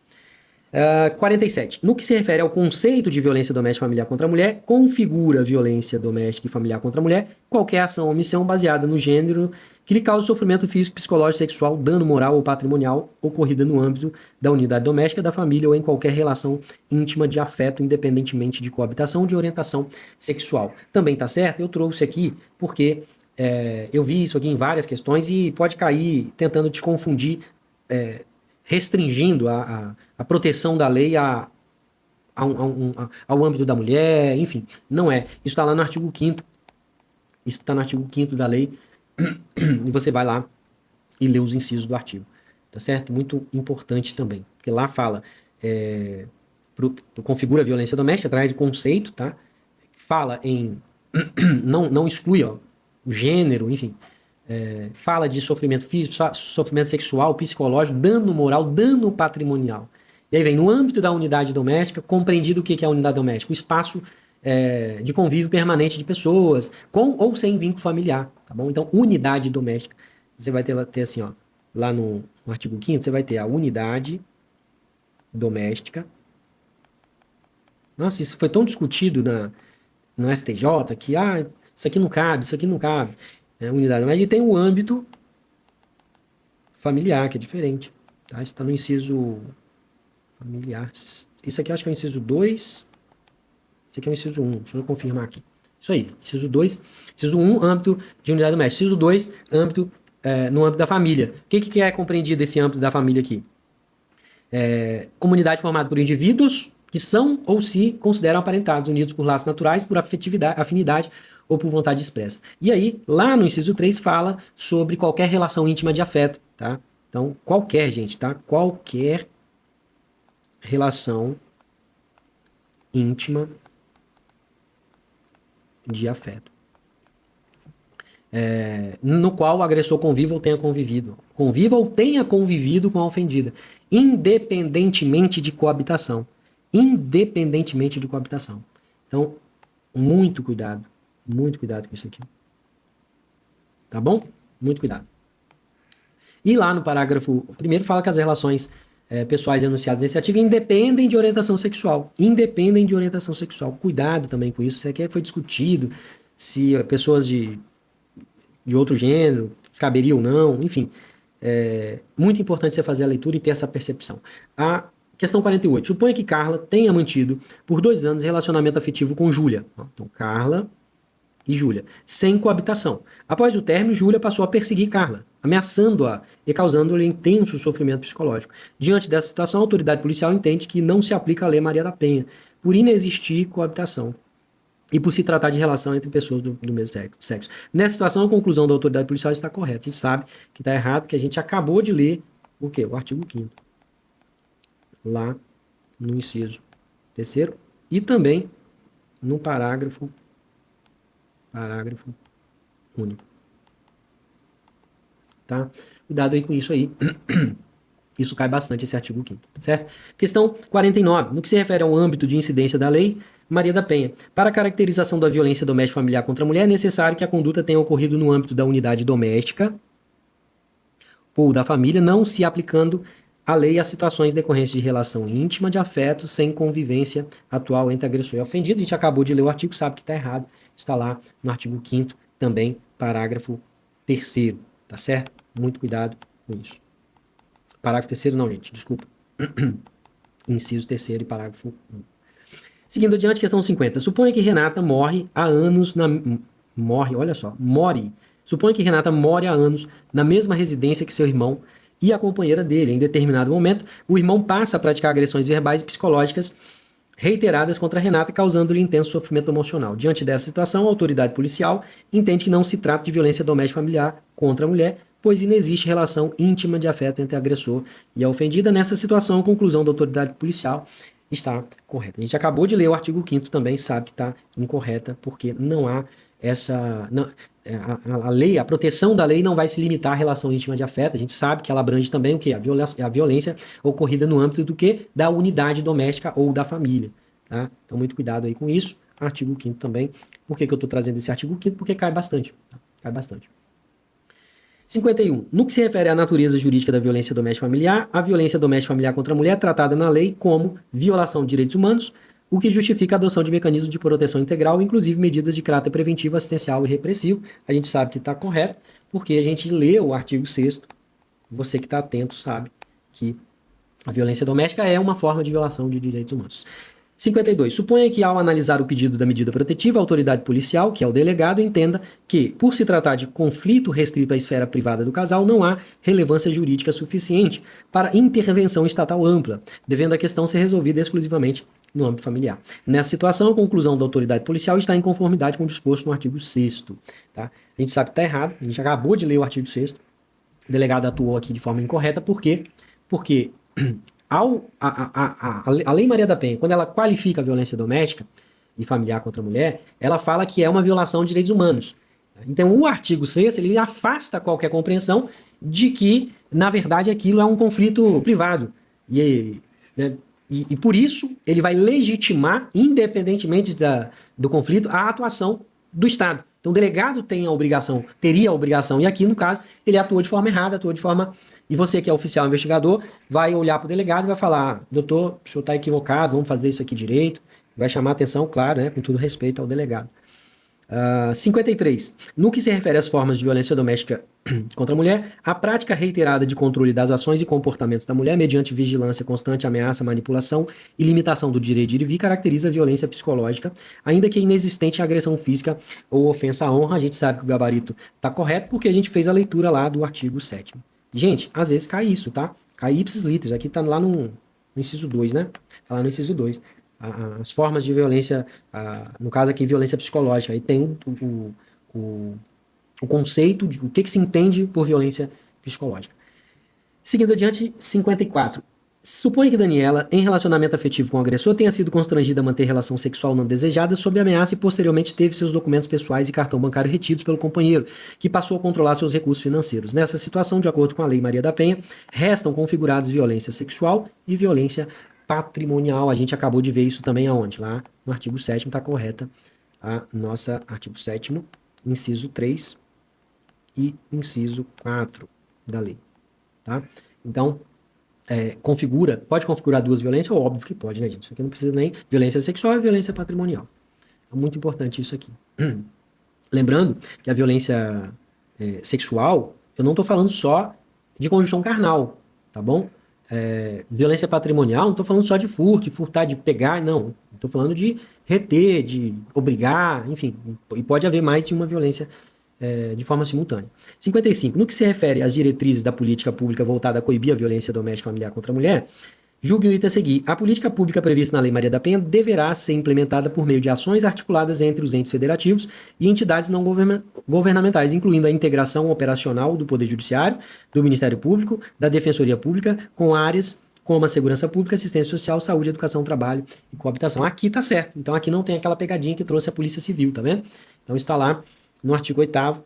47. No que se refere ao conceito de violência doméstica familiar contra a mulher, configura violência doméstica e familiar contra a mulher qualquer ação ou omissão baseada no gênero que lhe cause sofrimento físico, psicológico, sexual, dano moral ou patrimonial ocorrida no âmbito da unidade doméstica, da família ou em qualquer relação íntima de afeto, independentemente de coabitação ou de orientação sexual. Também tá certo? Eu trouxe aqui porque eu vi isso aqui em várias questões e pode cair tentando te confundir, restringindo a proteção da lei ao âmbito da mulher, enfim, não é. Isso está lá no artigo 5º, isso está no artigo 5º da lei, e você vai lá e lê os incisos do artigo, tá certo? Muito importante também, porque lá fala, configura a violência doméstica, traz o conceito, tá? Fala em, não exclui, ó, o gênero, enfim, fala de sofrimento físico, sofrimento sexual, psicológico, dano moral, dano patrimonial. E aí vem, no âmbito da unidade doméstica, compreendido o que é a unidade doméstica? O espaço de convívio permanente de pessoas, com ou sem vínculo familiar, tá bom? Então, unidade doméstica, você vai ter assim, ó, lá no artigo 5º, você vai ter a unidade doméstica. Nossa, isso foi tão discutido no STJ que, isso aqui não cabe, isso aqui não cabe. Unidade, mas ele tem o âmbito familiar, que é diferente. Tá? Isso está no inciso familiar. Isso aqui eu acho que é o inciso 2. Isso aqui é o inciso 1. Deixa eu confirmar aqui. Isso aí. Inciso 2. Inciso 1, âmbito de unidade doméstica. Inciso 2, âmbito no âmbito da família. O que é compreendido esse âmbito da família aqui? Comunidade formada por indivíduos que são ou se consideram aparentados, unidos por laços naturais, por afetividade, afinidade ou por vontade expressa. E aí, lá no inciso 3, fala sobre qualquer relação íntima de afeto, tá? Então, qualquer, gente, tá? Qualquer relação íntima de afeto. No qual o agressor conviva ou tenha convivido. Conviva ou tenha convivido com a ofendida. Independentemente de coabitação. Independentemente de coabitação. Então, muito cuidado. Muito cuidado com isso aqui. Tá bom? Muito cuidado. E lá no parágrafo 1º fala que as relações pessoais enunciadas nesse artigo independem de orientação sexual. Independem de orientação sexual. Cuidado também com isso. Isso aqui foi discutido. Se pessoas de outro gênero caberia ou não. Enfim. Muito importante você fazer a leitura e ter essa percepção. A questão 48. Suponha que Carla tenha mantido por 2 anos relacionamento afetivo com Júlia. Então, Carla e Júlia, sem coabitação. Após o término, Júlia passou a perseguir Carla, ameaçando-a e causando-lhe intenso sofrimento psicológico. Diante dessa situação, a autoridade policial entende que não se aplica a lei Maria da Penha, por inexistir coabitação e por se tratar de relação entre pessoas do mesmo sexo. Nessa situação, a conclusão da autoridade policial está correta. A gente sabe que está errado, porque a gente acabou de ler o quê? O artigo 5º. Lá no inciso 3º e também no parágrafo único. Tá? Cuidado aí com isso aí. Isso cai bastante, esse artigo 5º, certo? Questão 49. No que se refere ao âmbito de incidência da lei Maria da Penha. Para a caracterização da violência doméstica familiar contra a mulher, é necessário que a conduta tenha ocorrido no âmbito da unidade doméstica ou da família, não se aplicando a lei às situações decorrentes de relação íntima de afeto sem convivência atual entre agressor e ofendido. A gente acabou de ler o artigo, sabe que está errado. Está lá no artigo 5º, também, parágrafo 3º, tá certo? Muito cuidado com isso. Parágrafo 3º não, gente, desculpa. Inciso 3º e parágrafo 1. Seguindo adiante, questão 50. Suponha que Renata morre há anos na... More. Suponha que Renata more há anos na mesma residência que seu irmão e a companheira dele. Em determinado momento, o irmão passa a praticar agressões verbais e psicológicas reiteradas contra Renata, causando-lhe intenso sofrimento emocional. Diante dessa situação, a autoridade policial entende que não se trata de violência doméstica familiar contra a mulher, pois inexiste relação íntima de afeto entre agressor e a ofendida. Nessa situação, a conclusão da autoridade policial está correta. A gente acabou de ler o artigo 5º também, sabe que está incorreta, porque não há essa... Não, a lei, a proteção da lei não vai se limitar à relação íntima de afeto. A gente sabe que ela abrange também o quê? A violência ocorrida no âmbito do quê? Da unidade doméstica ou da família. Tá? Então, muito cuidado aí com isso. Artigo 5º também. Por que eu estou trazendo esse artigo 5º? Porque cai bastante. Tá? Cai bastante. 51. No que se refere à natureza jurídica da violência doméstica familiar, a violência doméstica familiar contra a mulher é tratada na lei como violação de direitos humanos, o que justifica a adoção de mecanismos de proteção integral, inclusive medidas de caráter preventivo, assistencial e repressivo. A gente sabe que está correto, porque a gente lê o artigo 6º, você que está atento sabe que a violência doméstica é uma forma de violação de direitos humanos. 52. Suponha que, ao analisar o pedido da medida protetiva, a autoridade policial, que é o delegado, entenda que, por se tratar de conflito restrito à esfera privada do casal, não há relevância jurídica suficiente para intervenção estatal ampla, devendo a questão ser resolvida exclusivamente no âmbito familiar. Nessa situação, a conclusão da autoridade policial está em conformidade com o disposto no artigo 6º. Tá? A gente sabe que está errado, a gente acabou de ler o artigo 6º, o delegado atuou aqui de forma incorreta, por quê? Porque a Lei Maria da Penha, quando ela qualifica a violência doméstica e familiar contra a mulher, ela fala que é uma violação de direitos humanos. Então, o artigo 6º, ele afasta qualquer compreensão de que, na verdade, aquilo é um conflito privado. E por isso, ele vai legitimar, independentemente do conflito, a atuação do Estado. Então, o delegado teria a obrigação, e aqui, no caso, ele atuou de forma errada, e você que é oficial investigador, vai olhar para o delegado e vai falar, doutor, o senhor está equivocado, vamos fazer isso aqui direito. Vai chamar atenção, claro, né, com todo respeito ao delegado. 53. No que se refere às formas de violência doméstica contra a mulher, a prática reiterada de controle das ações e comportamentos da mulher mediante vigilância constante, ameaça, manipulação e limitação do direito de ir e vir caracteriza a violência psicológica, ainda que inexistente a agressão física ou ofensa à honra. A gente sabe que o gabarito está correto porque a gente fez a leitura lá do artigo 7º. Gente, às vezes cai isso, tá? Cai ipsis literis, aqui tá lá no inciso 2, né? Tá lá no inciso 2. As formas de violência, no caso aqui, violência psicológica. Aí tem o conceito de o que se entende por violência psicológica. Seguindo adiante, 54. Suponha que Daniela, em relacionamento afetivo com o agressor, tenha sido constrangida a manter relação sexual não desejada sob ameaça e posteriormente teve seus documentos pessoais e cartão bancário retidos pelo companheiro, que passou a controlar seus recursos financeiros. Nessa situação, de acordo com a Lei Maria da Penha, restam configurados violência sexual e violência patrimonial. A gente acabou de ver isso também aonde? Lá no artigo 7º está correta a nossa artigo 7º, inciso 3 e inciso 4 da lei. Tá? Então, pode configurar duas violências? Óbvio que pode, né, gente? Isso aqui não precisa nem violência sexual e violência patrimonial. É muito importante isso aqui. Lembrando que a violência sexual, eu não estou falando só de conjunção carnal, tá bom? Violência patrimonial, não estou falando só de furto, de furtar, de pegar, não. Estou falando de reter, de obrigar, enfim. E pode haver mais de uma violência de forma simultânea. 55. No que se refere às diretrizes da política pública voltada a coibir a violência doméstica familiar contra a mulher, julgue o item a seguir. A política pública prevista na Lei Maria da Penha deverá ser implementada por meio de ações articuladas entre os entes federativos e entidades não governamentais, incluindo a integração operacional do Poder Judiciário, do Ministério Público, da Defensoria Pública, com áreas como a segurança pública, assistência social, saúde, educação, trabalho e coabitação. Aqui tá certo. Então aqui não tem aquela pegadinha que trouxe a Polícia Civil, tá vendo? Então está lá no artigo 8º.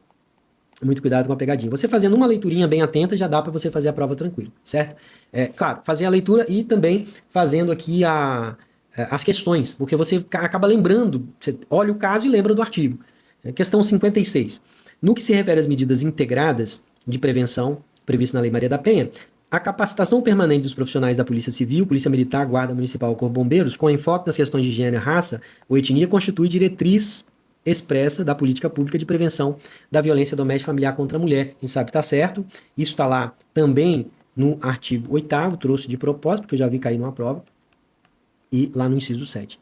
Muito cuidado com a pegadinha. Você fazendo uma leiturinha bem atenta, já dá para você fazer a prova tranquilo, certo? Claro, fazer a leitura e também fazendo aqui as questões, porque você acaba lembrando, você olha o caso e lembra do artigo. Questão 56. No que se refere às medidas integradas de prevenção previstas na Lei Maria da Penha, a capacitação permanente dos profissionais da Polícia Civil, Polícia Militar, Guarda Municipal ou Corpo de Bombeiros, com enfoque nas questões de gênero, raça ou etnia, constitui diretriz expressa da política pública de prevenção da violência doméstica familiar contra a mulher. A gente sabe que está certo. Isso está lá também no artigo 8º, trouxe de propósito, porque eu já vi cair numa prova, e lá no inciso 7.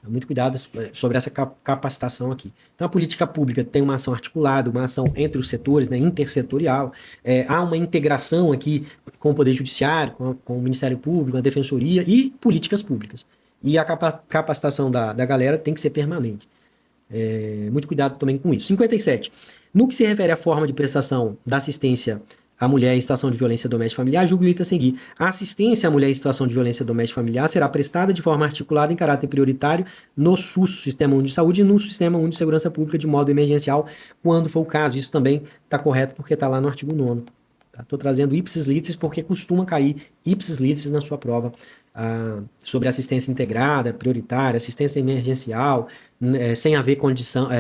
Muito cuidado sobre essa capacitação aqui. Então, a política pública tem uma ação articulada, uma ação entre os setores, né, intersetorial. Há uma integração aqui com o Poder Judiciário, com o Ministério Público, a Defensoria e políticas públicas. E a capacitação da galera tem que ser permanente. Muito cuidado também com isso. 57. No que se refere à forma de prestação da assistência à mulher em situação de violência doméstica familiar, julgo o item a seguir. A assistência à mulher em situação de violência doméstica familiar será prestada de forma articulada em caráter prioritário no SUS, Sistema Único de Saúde, e no Sistema Único de Segurança Pública de modo emergencial, quando for o caso. Isso também está correto porque está lá no artigo 9º. Estou trazendo ipsis litis porque costuma cair ipsis litis na sua prova sobre assistência integrada, prioritária, assistência emergencial, sem haver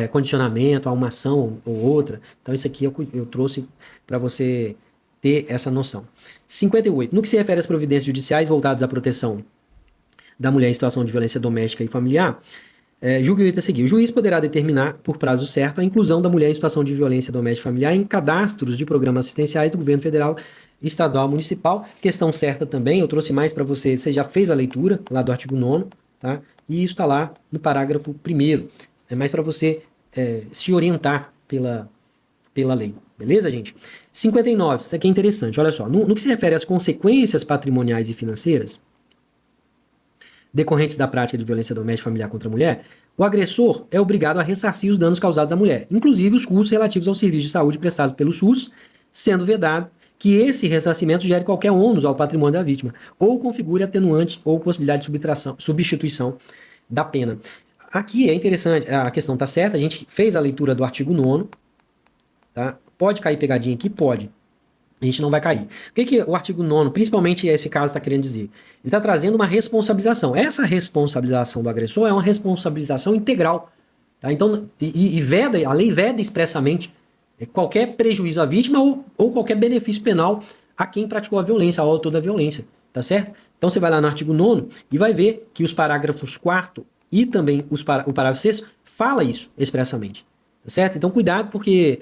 condicionamento a uma ação ou outra. Então, isso aqui eu trouxe para você ter essa noção. 58. No que se refere às providências judiciais voltadas à proteção da mulher em situação de violência doméstica e familiar, julgue o item a seguir. O juiz poderá determinar, por prazo certo, a inclusão da mulher em situação de violência doméstica e familiar em cadastros de programas assistenciais do governo federal, estadual, municipal. Questão certa também, eu trouxe mais para você. Você já fez a leitura lá do artigo 9º, tá? E isso está lá no parágrafo 1º. É mais para você se orientar pela lei. Beleza, gente? 59. Isso aqui é interessante. Olha só. No que se refere às consequências patrimoniais e financeiras decorrentes da prática de violência doméstica e familiar contra a mulher, o agressor é obrigado a ressarcir os danos causados à mulher, inclusive os custos relativos ao serviço de saúde prestados pelo SUS, sendo vedado que esse ressarcimento gere qualquer ônus ao patrimônio da vítima, ou configure atenuante ou possibilidade de substituição da pena. Aqui é interessante, a questão está certa, a gente fez a leitura do artigo 9º, tá? Pode cair pegadinha aqui? Pode. A gente não vai cair. O que o artigo 9º, principalmente esse caso, está querendo dizer? Ele está trazendo uma responsabilização. Essa responsabilização do agressor é uma responsabilização integral. Tá? Então, a lei veda expressamente qualquer prejuízo à vítima ou qualquer benefício penal a quem praticou a violência, ao autor da violência. Tá certo? Então, você vai lá no artigo 9º e vai ver que os parágrafos 4º e também o parágrafo 6º fala isso expressamente. Tá certo? Então, cuidado, porque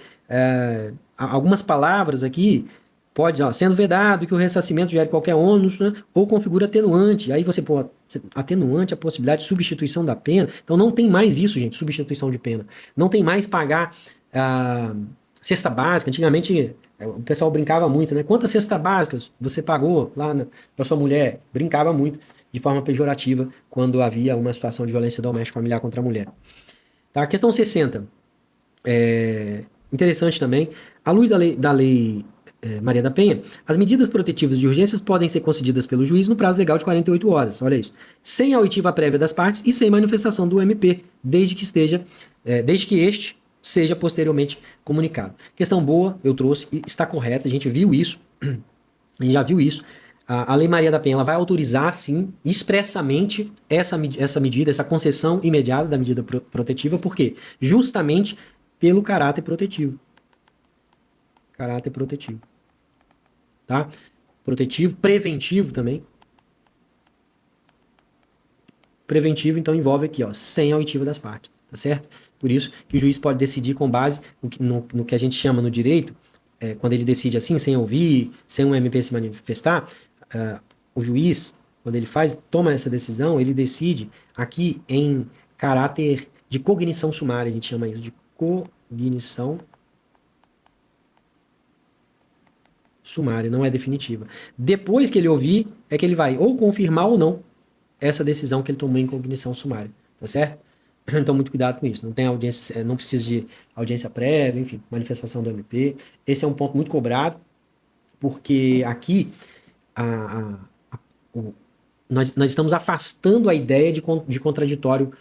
algumas palavras aqui pode, sendo vedado que o ressarcimento gere qualquer ônus, né, ou configura atenuante. Aí você pô, atenuante a possibilidade de substituição da pena. Então não tem mais isso, gente, substituição de pena. Não tem mais pagar cesta básica. Antigamente o pessoal brincava muito, né? Quantas cestas básicas você pagou lá para sua mulher? Brincava muito de forma pejorativa quando havia uma situação de violência doméstica familiar contra a mulher. Tá? Questão 60. Interessante também. À luz da lei Maria da Penha, as medidas protetivas de urgências podem ser concedidas pelo juiz no prazo legal de 48 horas, olha isso, sem a oitiva prévia das partes e sem manifestação do MP, desde que este seja posteriormente comunicado. Questão boa, eu trouxe, está correta, a gente viu isso, a gente já viu isso. A Lei Maria da Penha ela vai autorizar, sim, expressamente essa medida, essa concessão imediata da medida protetiva, por quê? Justamente pelo caráter protetivo. Caráter protetivo. Tá? Protetivo, preventivo também. Preventivo, então, envolve aqui, sem a oitiva das partes, tá certo? Por isso que o juiz pode decidir com base no que a gente chama no direito, quando ele decide assim, sem ouvir, sem um MP se manifestar, o juiz, quando ele toma essa decisão, ele decide aqui em caráter de cognição sumária, a gente chama isso de cognição sumária, não é definitiva. Depois que ele ouvir, é que ele vai ou confirmar ou não essa decisão que ele tomou em cognição sumária, tá certo? Então, muito cuidado com isso. Não tem audiência, não precisa de audiência prévia, enfim, manifestação do MP. Esse é um ponto muito cobrado, porque aqui nós estamos afastando a ideia de contraditório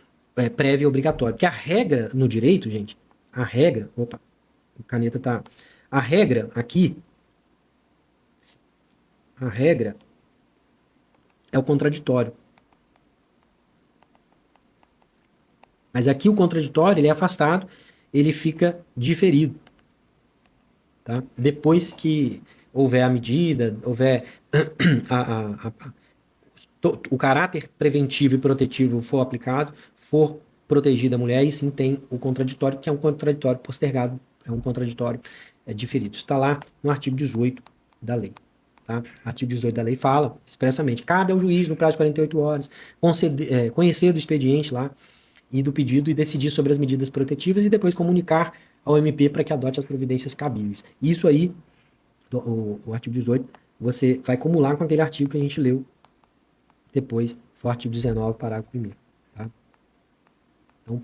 prévio e obrigatório. Porque a regra no direito, gente, a regra aqui, a regra é o contraditório. Mas aqui o contraditório, ele é afastado, ele fica diferido. Tá? Depois que houver a medida, houver o caráter preventivo e protetivo for aplicado, for protegida a mulher, e sim tem o contraditório, que é um contraditório postergado, é um contraditório diferido. Isso está lá no artigo 18 da lei. Tá? Artigo 18 da lei fala expressamente, cabe ao juiz, no prazo de 48 horas, conhecer do expediente lá, e do pedido e decidir sobre as medidas protetivas e depois comunicar ao MP para que adote as providências cabíveis. Isso aí, o artigo 18, você vai acumular com aquele artigo que a gente leu depois, foi o artigo 19, parágrafo 1º. Tá? Então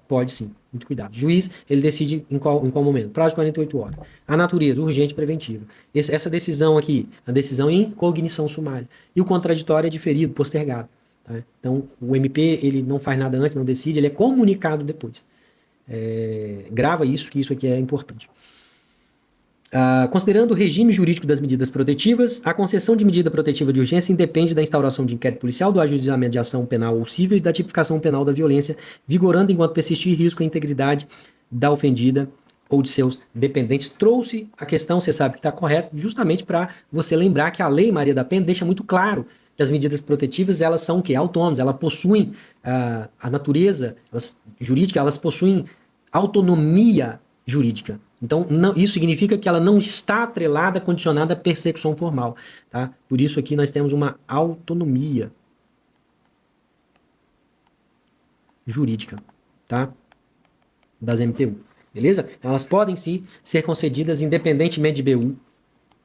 pode sim, muito cuidado. Juiz, ele decide em qual momento? Prazo de 48 horas. A natureza, urgente e preventiva. Essa decisão aqui, a decisão em cognição sumária. E o contraditório é diferido, postergado. Tá? Então, o MP, ele não faz nada antes, não decide, ele é comunicado depois. Grava isso, que isso aqui é importante. Considerando o regime jurídico das medidas protetivas, a concessão de medida protetiva de urgência independe da instauração de inquérito policial, do ajuizamento de ação penal ou civil e da tipificação penal da violência, vigorando enquanto persistir risco à integridade da ofendida ou de seus dependentes. Trouxe a questão, você sabe que está correto, justamente para você lembrar que a Lei Maria da Penha deixa muito claro que as medidas protetivas, elas são o quê? Autônomas, elas possuem a natureza jurídica, elas possuem autonomia jurídica. Então, isso significa que ela não está atrelada, condicionada à persecução formal. Tá? Por isso aqui nós temos uma autonomia jurídica, tá? Das MPU. Beleza? Elas podem sim ser concedidas independentemente de BU.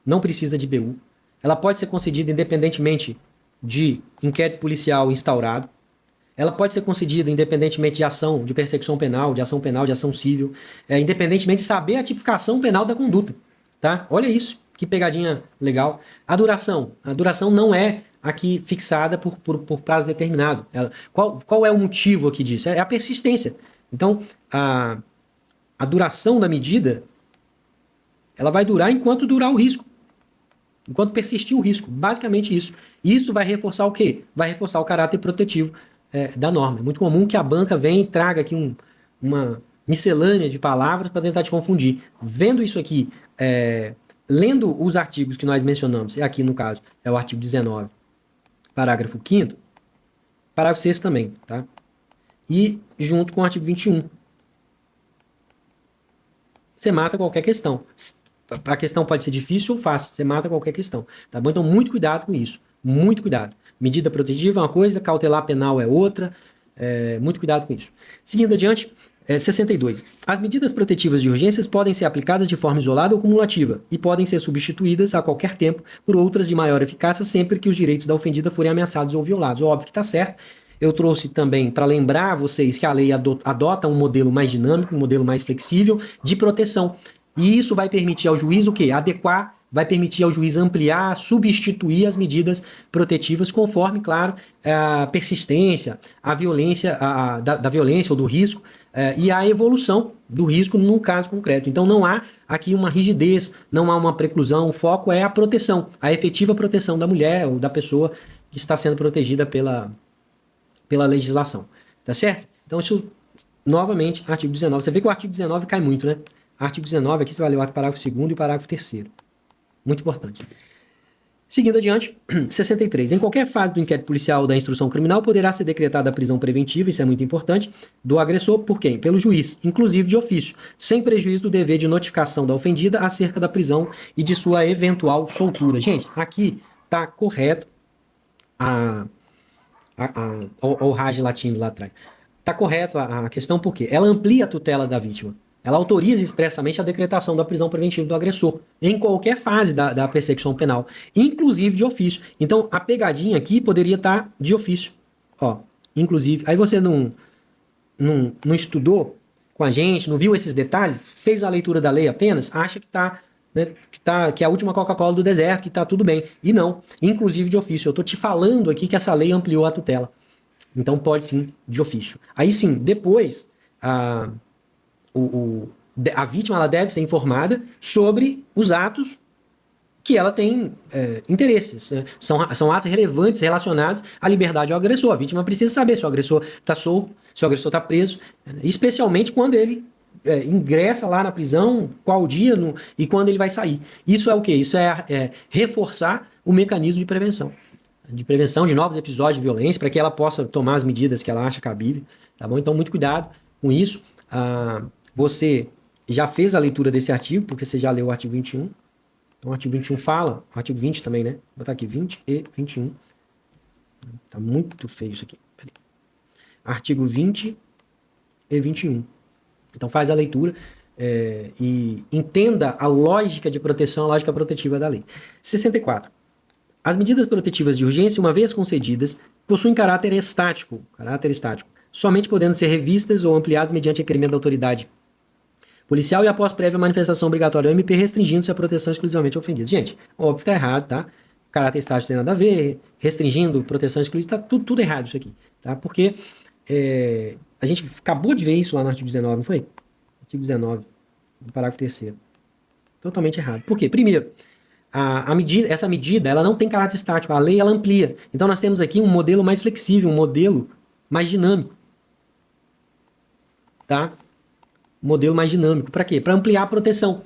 Não precisa de BU. Ela pode ser concedida independentemente de inquérito policial instaurado. Ela pode ser concedida independentemente de ação, de persecução penal, de ação civil, independentemente de saber a tipificação penal da conduta. Tá? Olha isso, que pegadinha legal. A duração não é aqui fixada por prazo determinado. Qual é o motivo aqui disso? É a persistência. Então, a duração da medida, ela vai durar enquanto durar o risco. Enquanto persistir o risco. Basicamente isso. Isso vai reforçar o quê? Vai reforçar o caráter protetivo da norma. É muito comum que a banca venha e traga aqui uma miscelânea de palavras para tentar te confundir. Vendo isso aqui, lendo os artigos que nós mencionamos, aqui no caso é o artigo 19, parágrafo 5º, parágrafo 6º também, tá? E junto com o artigo 21. Você mata qualquer questão. A questão pode ser difícil ou fácil, você mata qualquer questão, tá bom? Então muito cuidado com isso, muito cuidado. Medida protetiva é uma coisa, cautelar penal é outra. Muito cuidado com isso. Seguindo adiante, 62. As medidas protetivas de urgências podem ser aplicadas de forma isolada ou cumulativa e podem ser substituídas a qualquer tempo por outras de maior eficácia sempre que os direitos da ofendida forem ameaçados ou violados. Óbvio que está certo. Eu trouxe também para lembrar vocês que a lei adota um modelo mais dinâmico, um modelo mais flexível de proteção. E isso vai permitir ao juiz o quê? Adequar, vai permitir ao juiz ampliar, substituir as medidas protetivas conforme, claro, a persistência, a violência, da violência ou do risco e a evolução do risco no caso concreto. Então não há aqui uma rigidez, não há uma preclusão, o foco é a proteção, a efetiva proteção da mulher ou da pessoa que está sendo protegida pela legislação. Tá certo? Então isso, novamente, artigo 19. Você vê que o artigo 19 cai muito, né? Artigo 19, aqui você vai ler o parágrafo 2º e o parágrafo 3º. Muito importante. Seguindo adiante, 63. Em qualquer fase do inquérito policial ou da instrução criminal, poderá ser decretada a prisão preventiva, isso é muito importante, do agressor por quem? Pelo juiz, inclusive de ofício, sem prejuízo do dever de notificação da ofendida acerca da prisão e de sua eventual soltura. Gente, aqui está correto o Raj latindo lá atrás. Está correto a questão porque ela amplia a tutela da vítima. Ela autoriza expressamente a decretação da prisão preventiva do agressor em qualquer fase da persecução penal, inclusive de ofício. Então, a pegadinha aqui poderia estar de ofício. Ó, inclusive, aí você não estudou com a gente, não viu esses detalhes, fez a leitura da lei apenas, acha que que é a última Coca-Cola do deserto, que está tudo bem. E não, inclusive de ofício. Eu estou te falando aqui que essa lei ampliou a tutela. Então, pode sim, de ofício. Aí sim, depois, a vítima ela deve ser informada sobre os atos que ela tem interesses. Né? São atos relevantes relacionados à liberdade ao agressor. A vítima precisa saber se o agressor está solto, se o agressor está preso, especialmente quando ele ingressa lá na prisão, qual dia e quando ele vai sair. Isso é o quê? Isso é reforçar o mecanismo de prevenção de novos episódios de violência, para que ela possa tomar as medidas que ela acha cabível, tá bom? Então, muito cuidado com isso. Você já fez a leitura desse artigo, porque você já leu o artigo 21. Então, o artigo 21 fala, o artigo 20 também, né? Vou botar aqui 20 e 21. Tá muito feio isso aqui. Peraí. Artigo 20 e 21. Então faz a leitura e entenda a lógica de proteção, a lógica protetiva da lei. 64. As medidas protetivas de urgência, uma vez concedidas, possuem caráter estático, somente podendo ser revistas ou ampliadas mediante requerimento da autoridade policial e após prévia manifestação obrigatória do MP, restringindo-se a proteção exclusivamente ofendida. Gente, óbvio que tá errado, tá? Caráter estático tem nada a ver, restringindo proteção exclusiva, tá tudo errado isso aqui, tá? Porque a gente acabou de ver isso lá no artigo 19, não foi? Artigo 19, do parágrafo 3º. Totalmente errado. Por quê? Primeiro, essa medida ela não tem caráter estático, a lei ela amplia. Então nós temos aqui um modelo mais flexível, um modelo mais dinâmico. Tá? Um modelo mais dinâmico. Para quê? Para ampliar a proteção.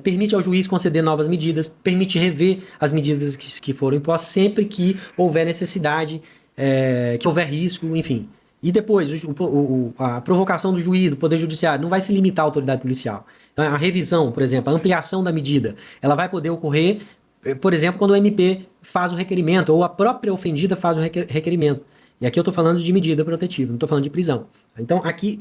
Permite ao juiz conceder novas medidas, permite rever as medidas que foram impostas sempre que houver necessidade, que houver risco, enfim. E depois, a provocação do juiz, do Poder Judiciário, não vai se limitar à autoridade policial. Então, a revisão, por exemplo, a ampliação da medida, ela vai poder ocorrer, por exemplo, quando o MP faz o requerimento, ou a própria ofendida faz o requerimento. E aqui eu estou falando de medida protetiva, não estou falando de prisão. Então, aqui,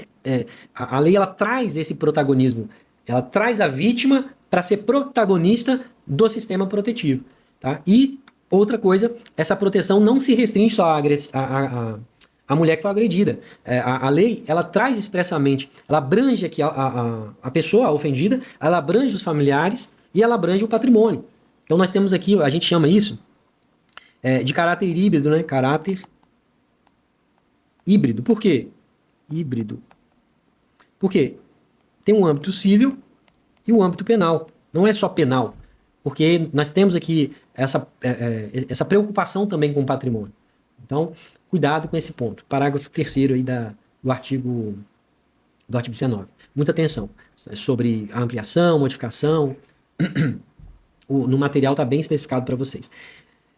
a lei ela traz esse protagonismo, ela traz a vítima para ser protagonista do sistema protetivo. Tá? E, outra coisa, essa proteção não se restringe só a mulher que foi agredida. A lei, ela traz expressamente, ela abrange aqui a pessoa, a ofendida, ela abrange os familiares e ela abrange o patrimônio. Então nós temos aqui, a gente chama isso de caráter híbrido, né? Caráter híbrido. Por quê? Híbrido. Por quê? Tem um âmbito civil e o âmbito penal. Não é só penal. Porque nós temos aqui essa preocupação também com o patrimônio. Então, cuidado com esse ponto. Parágrafo 3º aí do artigo 19. Muita atenção sobre a ampliação, modificação. No material está bem especificado para vocês.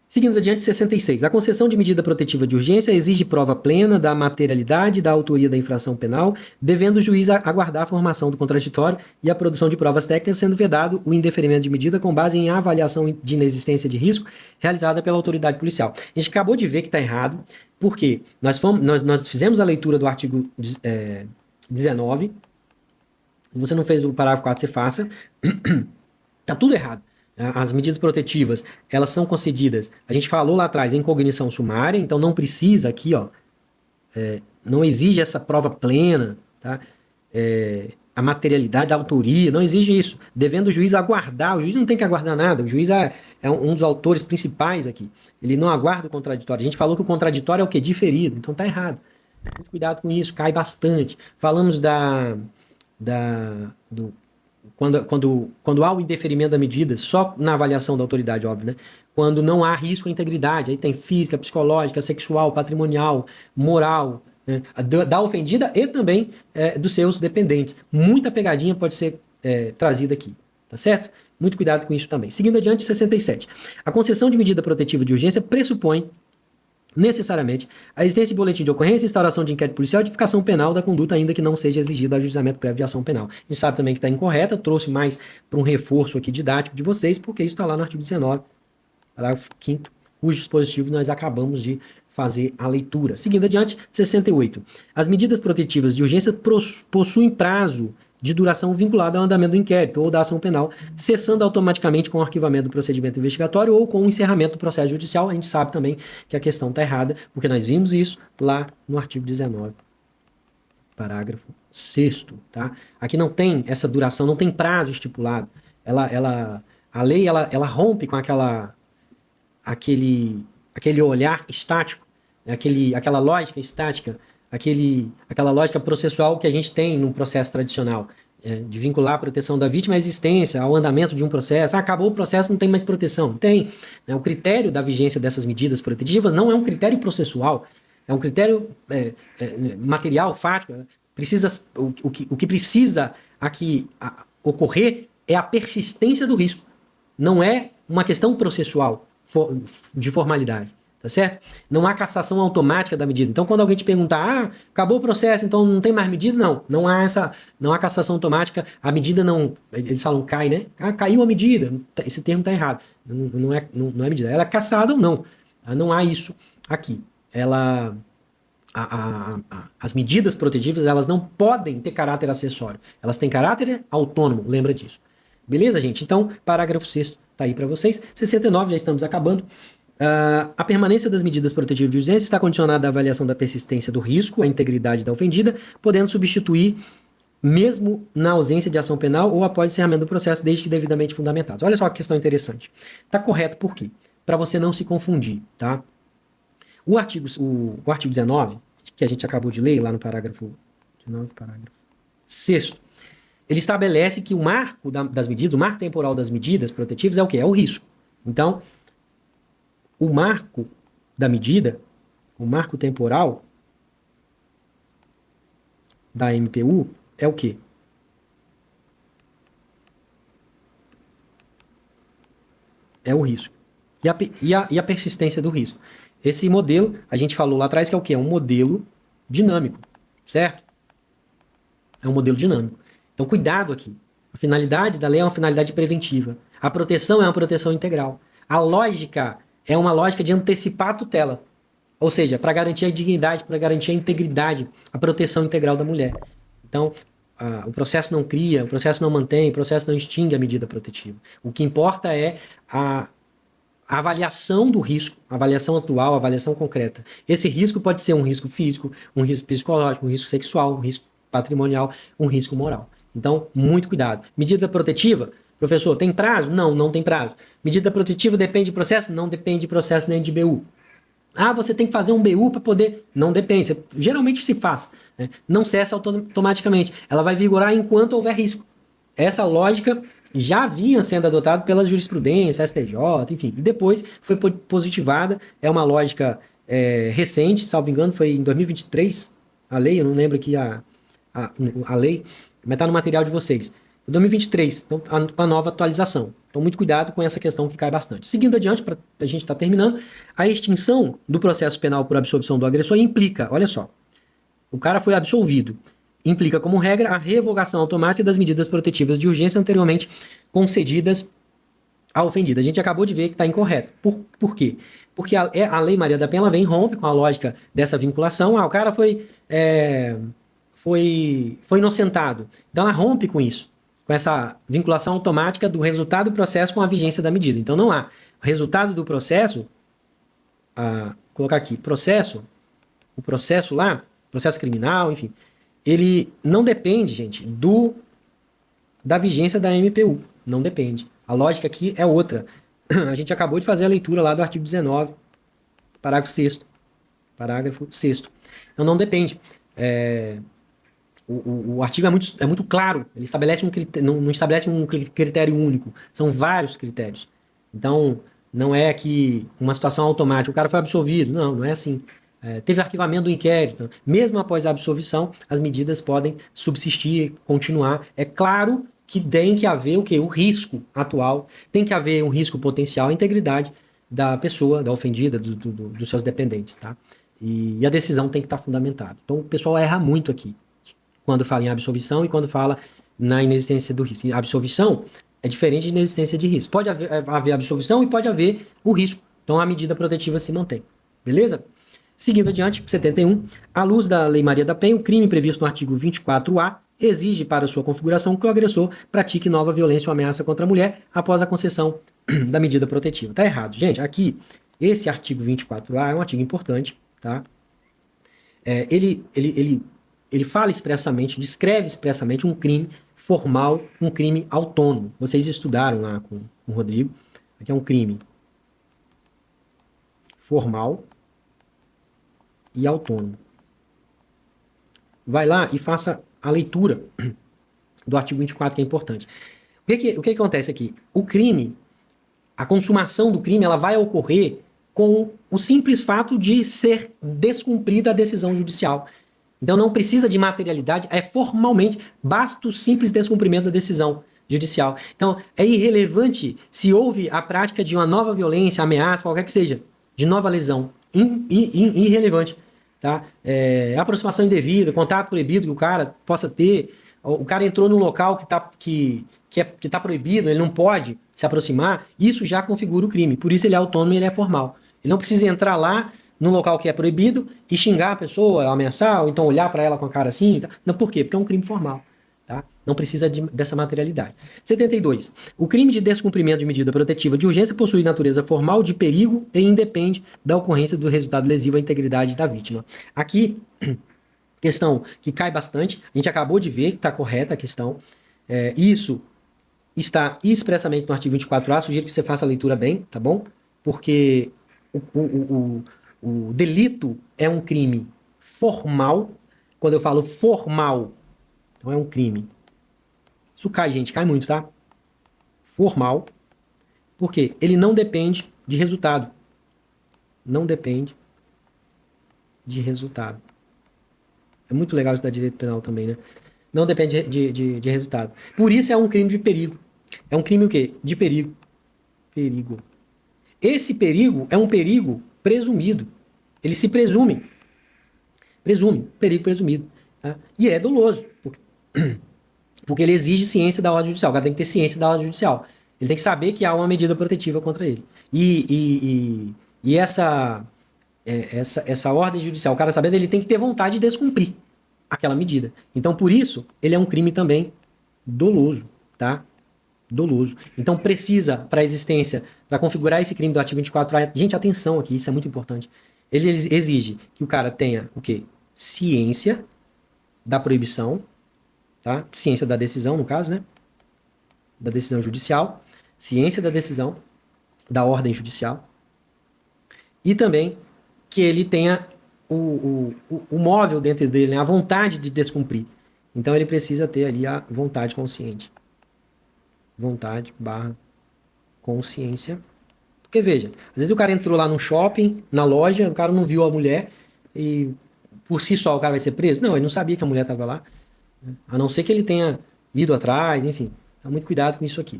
Seguindo adiante, 66. A concessão de medida protetiva de urgência exige prova plena da materialidade da autoria da infração penal, devendo o juiz aguardar a formação do contraditório e a produção de provas técnicas, sendo vedado o indeferimento de medida com base em avaliação de inexistência de risco realizada pela autoridade policial. A gente acabou de ver que está errado, porque nós fizemos a leitura do artigo 19. Se você não fez o parágrafo 4, você faça. Está tudo errado. As medidas protetivas, elas são concedidas, a gente falou lá atrás, em cognição sumária, então não precisa aqui, não exige essa prova plena, tá? A materialidade da autoria, não exige isso, devendo o juiz aguardar, o juiz não tem que aguardar nada, o juiz é um dos autores principais aqui, ele não aguarda o contraditório, a gente falou que o contraditório é o quê? Diferido, então tá errado, muito cuidado com isso, cai bastante. Falamos quando há o indeferimento da medida, só na avaliação da autoridade, óbvio, né? Quando não há risco à integridade, aí tem física, psicológica, sexual, patrimonial, moral, né? Da ofendida e também dos seus dependentes. Muita pegadinha pode ser trazida aqui, tá certo? Muito cuidado com isso também. Seguindo adiante, 67. A concessão de medida protetiva de urgência pressupõe necessariamente a existência de boletim de ocorrência, instauração de inquérito policial e tipificação penal da conduta, ainda que não seja exigido ajuizamento prévio de ação penal. A gente sabe também que está incorreta, eu trouxe mais para um reforço aqui didático de vocês, porque isso está lá no artigo 19, parágrafo 5º, cujo dispositivo nós acabamos de fazer a leitura. Seguindo adiante, 68. As medidas protetivas de urgência possuem prazo de duração vinculada ao andamento do inquérito ou da ação penal, cessando automaticamente com o arquivamento do procedimento investigatório ou com o encerramento do processo judicial. A gente sabe também que a questão está errada, porque nós vimos isso lá no artigo 19, parágrafo 6º, tá? Aqui não tem essa duração, não tem prazo estipulado. A lei ela rompe com aquele olhar estático, aquela lógica estática, aquela lógica processual que a gente tem no processo tradicional, de vincular a proteção da vítima à existência, ao andamento de um processo. Acabou o processo, não tem mais proteção. Tem. O critério da vigência dessas medidas protetivas não é um critério processual, é um critério material, fático. O que precisa aqui ocorrer é a persistência do risco. Não é uma questão processual de formalidade. Tá certo? Não há cassação automática da medida. Então, quando alguém te perguntar, acabou o processo, então não tem mais medida? Não há cassação automática. A medida não, eles falam cai, né? Caiu a medida. Esse termo está errado. Não é medida. Ela é cassada ou não. Não há isso aqui. as medidas protetivas, elas não podem ter caráter acessório. Elas têm caráter autônomo, lembra disso. Beleza, gente? Então, parágrafo 6º tá aí para vocês. 69, já estamos acabando. A permanência das medidas protetivas de urgência está condicionada à avaliação da persistência do risco, à integridade da ofendida, podendo substituir mesmo na ausência de ação penal ou após o encerramento do processo, desde que devidamente fundamentados. Olha só que questão interessante. Está correto por quê? Para você não se confundir, tá? O artigo 19, que a gente acabou de ler, lá no parágrafo 19, parágrafo 6º, ele estabelece que o marco das medidas, o marco temporal das medidas protetivas é o quê? É o risco. Então, o marco da medida, o marco temporal da MPU é o quê? É o risco. E a persistência do risco. Esse modelo, a gente falou lá atrás que é o quê? É um modelo dinâmico, certo? É um modelo dinâmico. Então, cuidado aqui. A finalidade da lei é uma finalidade preventiva. A proteção é uma proteção integral. A lógica é uma lógica de antecipar a tutela. Ou seja, para garantir a dignidade, para garantir a integridade, a proteção integral da mulher. Então, o processo não cria, o processo não mantém, o processo não extingue a medida protetiva. O que importa é a avaliação do risco, a avaliação atual, a avaliação concreta. Esse risco pode ser um risco físico, um risco psicológico, um risco sexual, um risco patrimonial, um risco moral. Então, muito cuidado. Medida protetiva, professor, tem prazo? Não, não tem prazo. Medida protetiva depende de processo? Não depende de processo nem de BU. Ah, você tem que fazer um BU para poder... Não depende, geralmente se faz. Né? Não cessa automaticamente. Ela vai vigorar enquanto houver risco. Essa lógica já vinha sendo adotada pela jurisprudência, STJ, enfim. E depois foi positivada. É uma lógica recente, salvo engano, foi em 2023, a lei, eu não lembro aqui a lei, mas está no material de vocês. 2023, então a nova atualização. Então, muito cuidado com essa questão que cai bastante. Seguindo adiante, para a gente estar terminando, a extinção do processo penal por absolvição do agressor implica, olha só, o cara foi absolvido, implica como regra a revogação automática das medidas protetivas de urgência anteriormente concedidas à ofendida. A gente acabou de ver que está incorreto. Por quê? Porque a Lei Maria da Penha ela vem e rompe com a lógica dessa vinculação. O cara foi inocentado. Então ela rompe com isso, com essa vinculação automática do resultado do processo com a vigência da medida. Então não há. O resultado do processo, colocar aqui, o processo lá, processo criminal, enfim, ele não depende, gente, da vigência da MPU. Não depende. A lógica aqui é outra. A gente acabou de fazer a leitura lá do artigo 19, parágrafo 6º. Parágrafo 6º. Então não depende. O artigo é muito claro. Ele estabelece não estabelece um critério único. São vários critérios. Então, não é que uma situação automática, o cara foi absolvido. Não, não é assim. Teve arquivamento do inquérito. Mesmo após a absolvição, as medidas podem subsistir, continuar. É claro que tem que haver o quê? O risco atual. Tem que haver um risco potencial à integridade da pessoa, da ofendida, dos seus dependentes, tá? E a decisão tem que estar fundamentada. Então, o pessoal erra muito aqui, quando fala em absolvição e quando fala na inexistência do risco. A absolvição é diferente de inexistência de risco. Pode haver absolvição e pode haver o risco. Então, a medida protetiva se mantém. Beleza? Seguindo adiante, 71. À luz da Lei Maria da Penha, o crime previsto no artigo 24A exige para sua configuração que o agressor pratique nova violência ou ameaça contra a mulher após a concessão da medida protetiva. Tá errado. Gente, aqui, esse artigo 24A é um artigo importante, tá? Ele fala expressamente, descreve expressamente um crime formal, um crime autônomo. Vocês estudaram lá com o Rodrigo. Aqui é um crime formal e autônomo. Vai lá e faça a leitura do artigo 24, que é importante. O que acontece aqui? O crime, a consumação do crime, ela vai ocorrer com o simples fato de ser descumprida a decisão judicial. Então não precisa de materialidade, formalmente, basta o simples descumprimento da decisão judicial. Então é irrelevante se houve a prática de uma nova violência, ameaça, qualquer que seja, de nova lesão. Irrelevante. Tá? Aproximação indevida, contato proibido que o cara possa ter, o cara entrou num local que tá proibido, ele não pode se aproximar, isso já configura o crime. Por isso ele é autônomo e ele é formal. Ele não precisa entrar lá num local que é proibido e xingar a pessoa, ameaçar, ou então olhar para ela com a cara assim. Tá? Não, por quê? Porque é um crime formal. Tá? Não precisa dessa materialidade. 72. O crime de descumprimento de medida protetiva de urgência possui natureza formal de perigo e independe da ocorrência do resultado lesivo à integridade da vítima. Aqui, questão que cai bastante, a gente acabou de ver que está correta a questão. Isso está expressamente no artigo 24A, sugiro que você faça a leitura bem, tá bom? Porque o delito é um crime formal. Quando eu falo formal, então é um crime. Isso cai, gente, cai muito, tá? Formal. Por quê? Ele não depende de resultado. Não depende de resultado. É muito legal estudar direito penal também, né? Não depende de resultado. Por isso é um crime de perigo. É um crime o quê? De perigo. Perigo. Esse perigo é um perigo presumido. Ele se presume. Presume. Perigo presumido. Tá? E é doloso. Porque ele exige ciência da ordem judicial. O cara tem que ter ciência da ordem judicial. Ele tem que saber que há uma medida protetiva contra ele. E essa ordem judicial, o cara sabendo, ele tem que ter vontade de descumprir aquela medida. Então, por isso, ele é um crime também doloso, tá? Doloso. Então, precisa, para a existência, para configurar esse crime do artigo 24A, gente, atenção aqui, isso é muito importante. Ele exige que o cara tenha o quê? Ciência da proibição, tá? Ciência da decisão, no caso, né? Da decisão judicial, ciência da decisão, da ordem judicial, e também que ele tenha o móvel dentro dele, né? A vontade de descumprir. Então ele precisa ter ali a vontade consciente. Vontade barra consciência. Porque veja, às vezes o cara entrou lá no shopping, na loja, o cara não viu a mulher e por si só o cara vai ser preso? Não, ele não sabia que a mulher estava lá. A não ser que ele tenha ido atrás, enfim. Então, muito cuidado com isso aqui.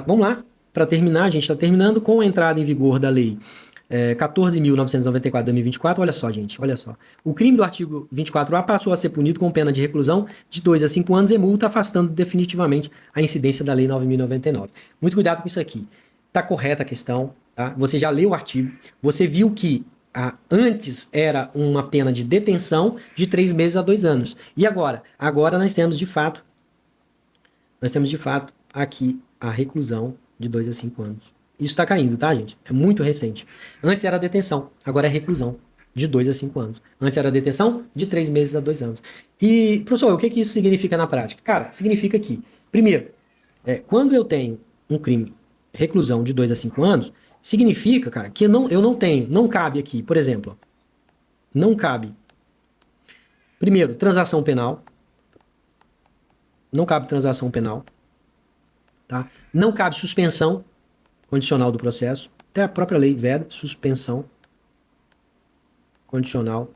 Vamos lá, para terminar, a gente está terminando com a entrada em vigor da lei 14.994 de 2024, olha só, gente, olha só. O crime do artigo 24A passou a ser punido com pena de reclusão de 2 a 5 anos e multa, afastando definitivamente a incidência da lei 9.099. Muito cuidado com isso aqui. Está correta a questão, tá? Você já leu o artigo, você viu que antes era uma pena de detenção de 3 meses a 2 anos. E agora? Agora nós temos de fato aqui a reclusão de 2 a 5 anos. Isso está caindo, tá, gente? É muito recente. Antes era detenção, agora é reclusão de 2 a 5 anos. Antes era detenção de 3 meses a 2 anos. E, professor, o que isso significa na prática? Cara, significa que, primeiro, quando eu tenho um crime, reclusão de 2 a 5 anos, significa, cara, que eu não tenho, não cabe aqui, por exemplo, não cabe, primeiro, transação penal, não cabe transação penal, tá? Não cabe suspensão condicional do processo, até a própria lei veda suspensão condicional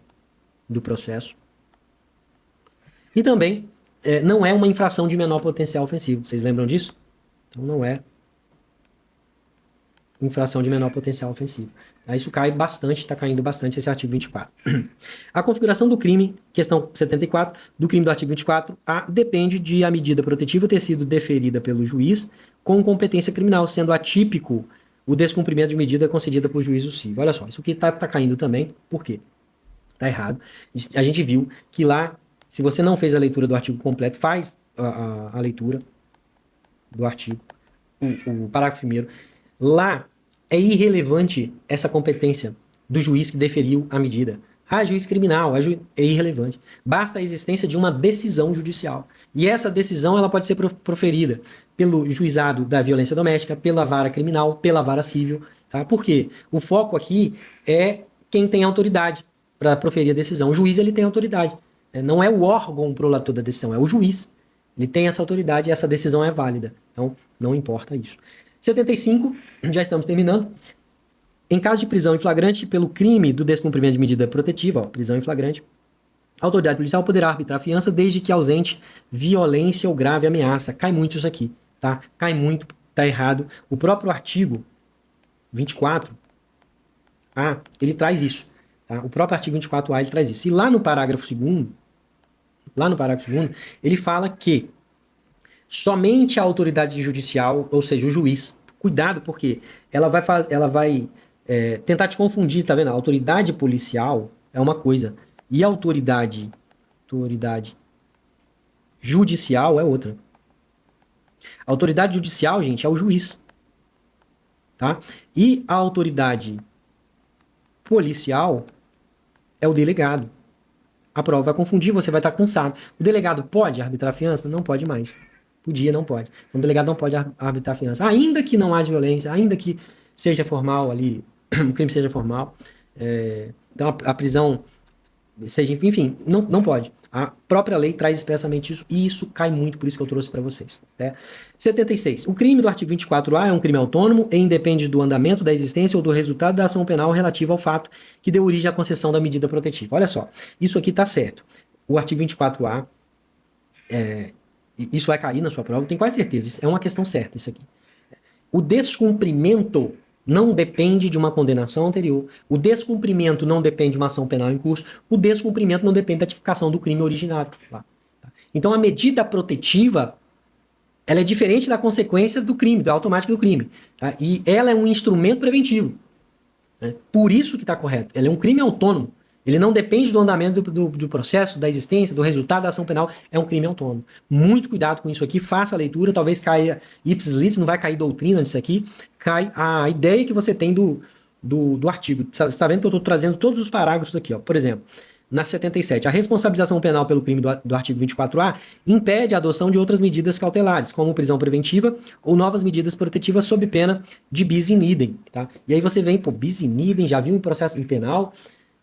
do processo. E também não é uma infração de menor potencial ofensivo. Vocês lembram disso? Então não é infração de menor potencial ofensivo. Isso cai bastante, está caindo bastante esse artigo 24. A configuração do crime, questão 74, do crime do artigo 24A, depende de a medida protetiva ter sido deferida pelo juiz com competência criminal, sendo atípico o descumprimento de medida concedida por juízo civil. Olha só, isso aqui está caindo também. Por quê? Está errado. A gente viu que lá, se você não fez a leitura do artigo completo, faz a leitura do artigo, o parágrafo 1º. Lá é irrelevante essa competência do juiz que deferiu a medida. Juiz criminal, é irrelevante. Basta a existência de uma decisão judicial. E essa decisão ela pode ser proferida pelo juizado da violência doméstica, pela vara criminal, pela vara civil. Tá? Por quê? O foco aqui é quem tem autoridade para proferir a decisão. O juiz ele tem autoridade. Não é o órgão prolator da decisão, é o juiz. Ele tem essa autoridade e essa decisão é válida. Então, não importa isso. 75, já estamos terminando. Em caso de prisão em flagrante pelo crime do descumprimento de medida protetiva, prisão em flagrante, a autoridade policial poderá arbitrar a fiança desde que ausente violência ou grave ameaça. Cai muito isso aqui, tá? Cai muito, tá errado. O próprio artigo 24A, ele traz isso. Tá? O próprio artigo 24A, ele traz isso. E lá no parágrafo 2º, ele fala que somente a autoridade judicial, ou seja, o juiz, cuidado porque ela vai tentar te confundir, tá vendo? A autoridade policial é uma coisa e a autoridade judicial é outra. A autoridade judicial, gente, é o juiz, tá? E a autoridade policial é o delegado. A prova vai confundir, você vai estar cansado. O delegado pode arbitrar fiança? Não pode mais. Podia, não pode. Então, o delegado não pode arbitrar fiança. Ainda que não haja violência, ainda que seja formal ali, o crime seja formal, então a prisão seja, enfim, não pode. A própria lei traz expressamente isso, e isso cai muito, por isso que eu trouxe para vocês. Né? 76. O crime do artigo 24A é um crime autônomo e independe do andamento, da existência ou do resultado da ação penal relativa ao fato que deu origem à concessão da medida protetiva. Olha só, isso aqui está certo. O artigo 24A, isso vai cair na sua prova, eu tenho quase certeza, isso é uma questão certa isso aqui. O descumprimento não depende de uma condenação anterior. O descumprimento não depende de uma ação penal em curso. O descumprimento não depende da tipificação do crime originário. Então, a medida protetiva, ela é diferente da consequência do crime, da automática do crime. Tá? E ela é um instrumento preventivo. Né? Por isso que está correto. Ela é um crime autônomo. Ele não depende do andamento do processo, da existência, do resultado da ação penal. É um crime autônomo. Muito cuidado com isso aqui. Faça a leitura. Talvez caia ipsis litis, não vai cair doutrina disso aqui. Cai a ideia que você tem do artigo. Você está vendo que eu estou trazendo todos os parágrafos aqui. Ó. Por exemplo, na 77. A responsabilização penal pelo crime do artigo 24A impede a adoção de outras medidas cautelares, como prisão preventiva ou novas medidas protetivas sob pena de bis in idem. Tá? E aí você vem, bis in idem, já viu um processo em penal...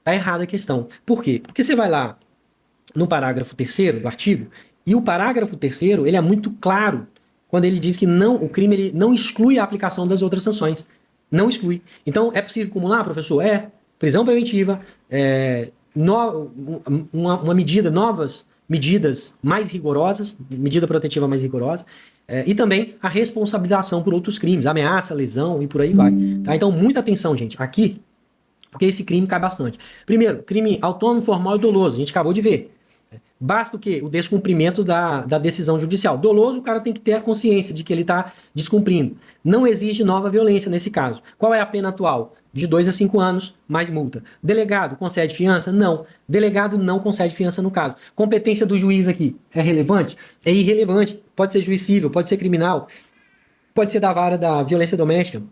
Está errada a questão. Por quê? Porque você vai lá no parágrafo 3º do artigo, e o parágrafo 3º, ele é muito claro quando ele diz que o crime ele não exclui a aplicação das outras sanções. Não exclui. Então, é possível acumular, professor? Prisão preventiva, uma medida, novas medidas mais rigorosas, medida protetiva mais rigorosa, e também a responsabilização por outros crimes, ameaça, lesão e por aí vai. Tá? Então, muita atenção, gente. Aqui, porque esse crime cai bastante. Primeiro, crime autônomo, formal e doloso. A gente acabou de ver. Basta o quê? O descumprimento da decisão judicial. Doloso, o cara tem que ter a consciência de que ele está descumprindo. Não exige nova violência nesse caso. Qual é a pena atual? De 2 a 5 anos, mais multa. Delegado concede fiança? Não. Delegado não concede fiança no caso. Competência do juiz aqui é relevante? É irrelevante. Pode ser juiz civil, pode ser criminal, pode ser da vara da violência doméstica.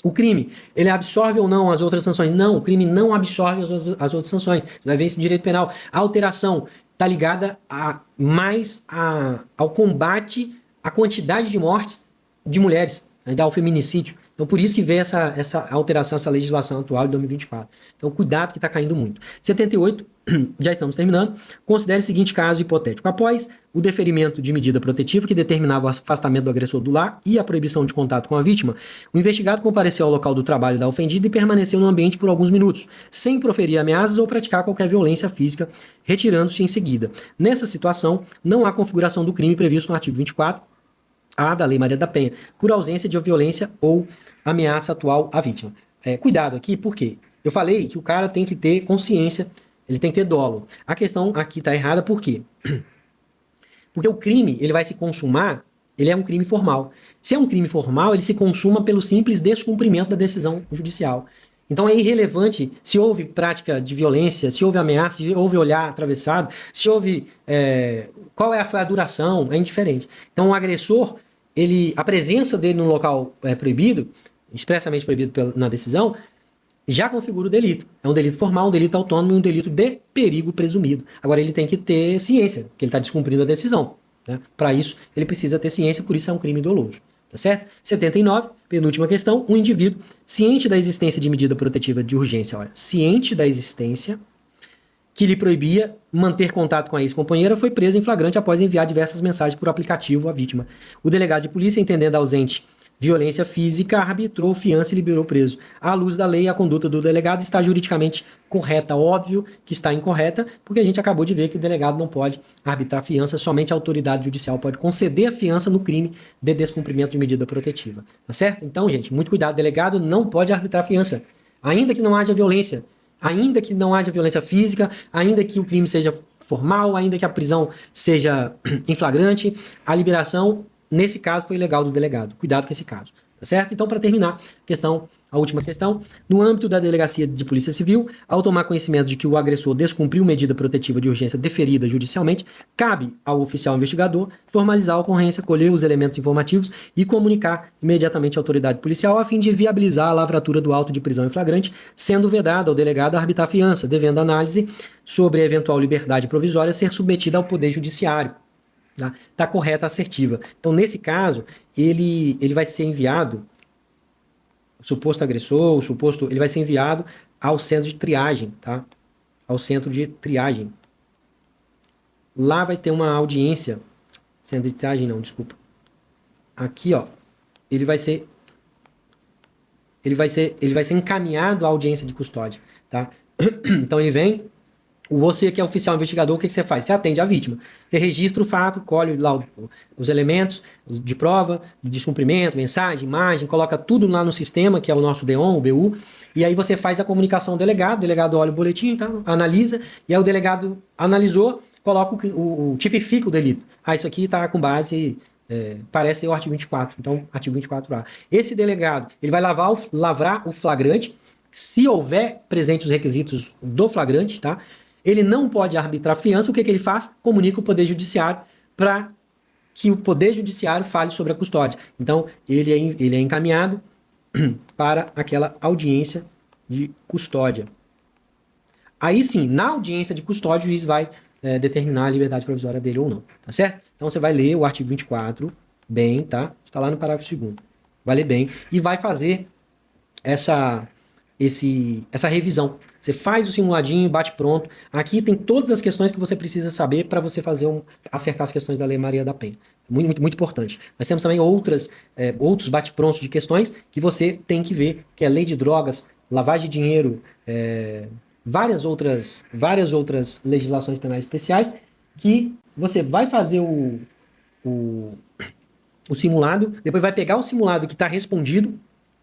O crime, ele absorve ou não as outras sanções? Não, o crime não absorve as outras sanções. Você vai ver isso em direito penal. A alteração está ligada ao combate à quantidade de mortes de mulheres, ainda ao feminicídio. Então, por isso que vem essa alteração, essa legislação atual de 2024. Então, cuidado que está caindo muito. 78, já estamos terminando. Considere o seguinte caso hipotético. Após o deferimento de medida protetiva que determinava o afastamento do agressor do lar e a proibição de contato com a vítima, o investigado compareceu ao local do trabalho da ofendida e permaneceu no ambiente por alguns minutos, sem proferir ameaças ou praticar qualquer violência física, retirando-se em seguida. Nessa situação, não há configuração do crime previsto no artigo 24A da Lei Maria da Penha, por ausência de violência ou ameaça atual à vítima. Cuidado aqui, por quê? Eu falei que o cara tem que ter consciência, ele tem que ter dolo. A questão aqui está errada, por quê? Porque o crime, ele vai se consumar, ele é um crime formal. Se é um crime formal, ele se consuma pelo simples descumprimento da decisão judicial. Então é irrelevante se houve prática de violência, se houve ameaça, se houve olhar atravessado, se houve... qual é a duração, é indiferente. Então o agressor, a presença dele num local proibido, expressamente proibido na decisão, já configura o delito. É um delito formal, um delito autônomo e um delito de perigo presumido. Agora ele tem que ter ciência, que ele está descumprindo a decisão. Né? Para isso, ele precisa ter ciência, por isso é um crime doloso. Tá certo? 79, penúltima questão. Um indivíduo ciente da existência de medida protetiva de urgência, olha, ciente da existência que lhe proibia manter contato com a ex-companheira, foi preso em flagrante após enviar diversas mensagens por aplicativo à vítima. O delegado de polícia, entendendo ausente violência física, arbitrou fiança e liberou preso. À luz da lei, a conduta do delegado está juridicamente correta. Óbvio que está incorreta, porque a gente acabou de ver que o delegado não pode arbitrar fiança, somente a autoridade judicial pode conceder a fiança no crime de descumprimento de medida protetiva. Tá certo? Então, gente, muito cuidado. O delegado não pode arbitrar fiança, ainda que não haja violência. Ainda que não haja violência física, ainda que o crime seja formal, ainda que a prisão seja em flagrante, a liberação, nesse caso, foi ilegal do delegado. Cuidado com esse caso. tá certo? Então, para terminar, a última questão, no âmbito da Delegacia de Polícia Civil, ao tomar conhecimento de que o agressor descumpriu medida protetiva de urgência deferida judicialmente, cabe ao oficial investigador formalizar a ocorrência, colher os elementos informativos e comunicar imediatamente à autoridade policial a fim de viabilizar a lavratura do auto de prisão em flagrante, sendo vedado ao delegado arbitrar a fiança, devendo a análise sobre a eventual liberdade provisória ser submetida ao Poder Judiciário. Tá correta, assertiva. Então, nesse caso, ele vai ser enviado, o suposto agressor, ele vai ser enviado ao centro de triagem, tá? Ao centro de triagem. Lá vai ter uma audiência, centro de triagem não, desculpa. Aqui, ó, ele vai ser encaminhado à audiência de custódia, tá? Então ele vem. Você que é oficial investigador, o que você faz? Você atende a vítima. Você registra o fato, colhe lá os elementos de prova, de descumprimento, mensagem, imagem, coloca tudo lá no sistema, que é o nosso DEON, o BU, e aí você faz a comunicação ao delegado, o delegado olha o boletim, tá? Analisa, e aí o delegado analisou, coloca tipifica o delito. Isso aqui está com base, parece ser o artigo 24, então artigo 24A. Esse delegado, ele vai lavrar o flagrante, se houver presente os requisitos do flagrante, tá? Ele não pode arbitrar fiança, o que ele faz? Comunica o Poder Judiciário para que o Poder Judiciário fale sobre a custódia. Então, ele é encaminhado para aquela audiência de custódia. Aí sim, na audiência de custódia, o juiz vai determinar a liberdade provisória dele ou não, tá certo? Então, você vai ler o artigo 24 bem, tá? Está lá no parágrafo 2º. Vai ler bem e vai fazer essa revisão. Você faz o simuladinho, bate pronto. Aqui tem todas as questões que você precisa saber para você acertar as questões da Lei Maria da Penha. Muito, muito, muito importante. Nós temos também outros bate-prontos de questões que você tem que ver, que é lei de drogas, lavagem de dinheiro, várias outras legislações penais especiais, que você vai fazer o simulado, depois vai pegar o simulado que está respondido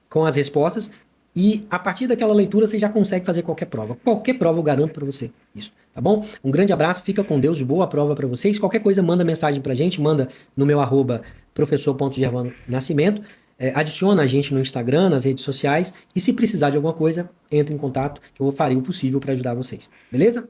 com as respostas, e a partir daquela leitura você já consegue fazer qualquer prova. Qualquer prova eu garanto para você isso, tá bom? Um grande abraço, fica com Deus, boa prova para vocês. Qualquer coisa manda mensagem pra gente, manda no meu @professor.gervano_nascimento, adiciona a gente no Instagram, nas redes sociais, e se precisar de alguma coisa, entre em contato, que eu farei o possível para ajudar vocês. Beleza?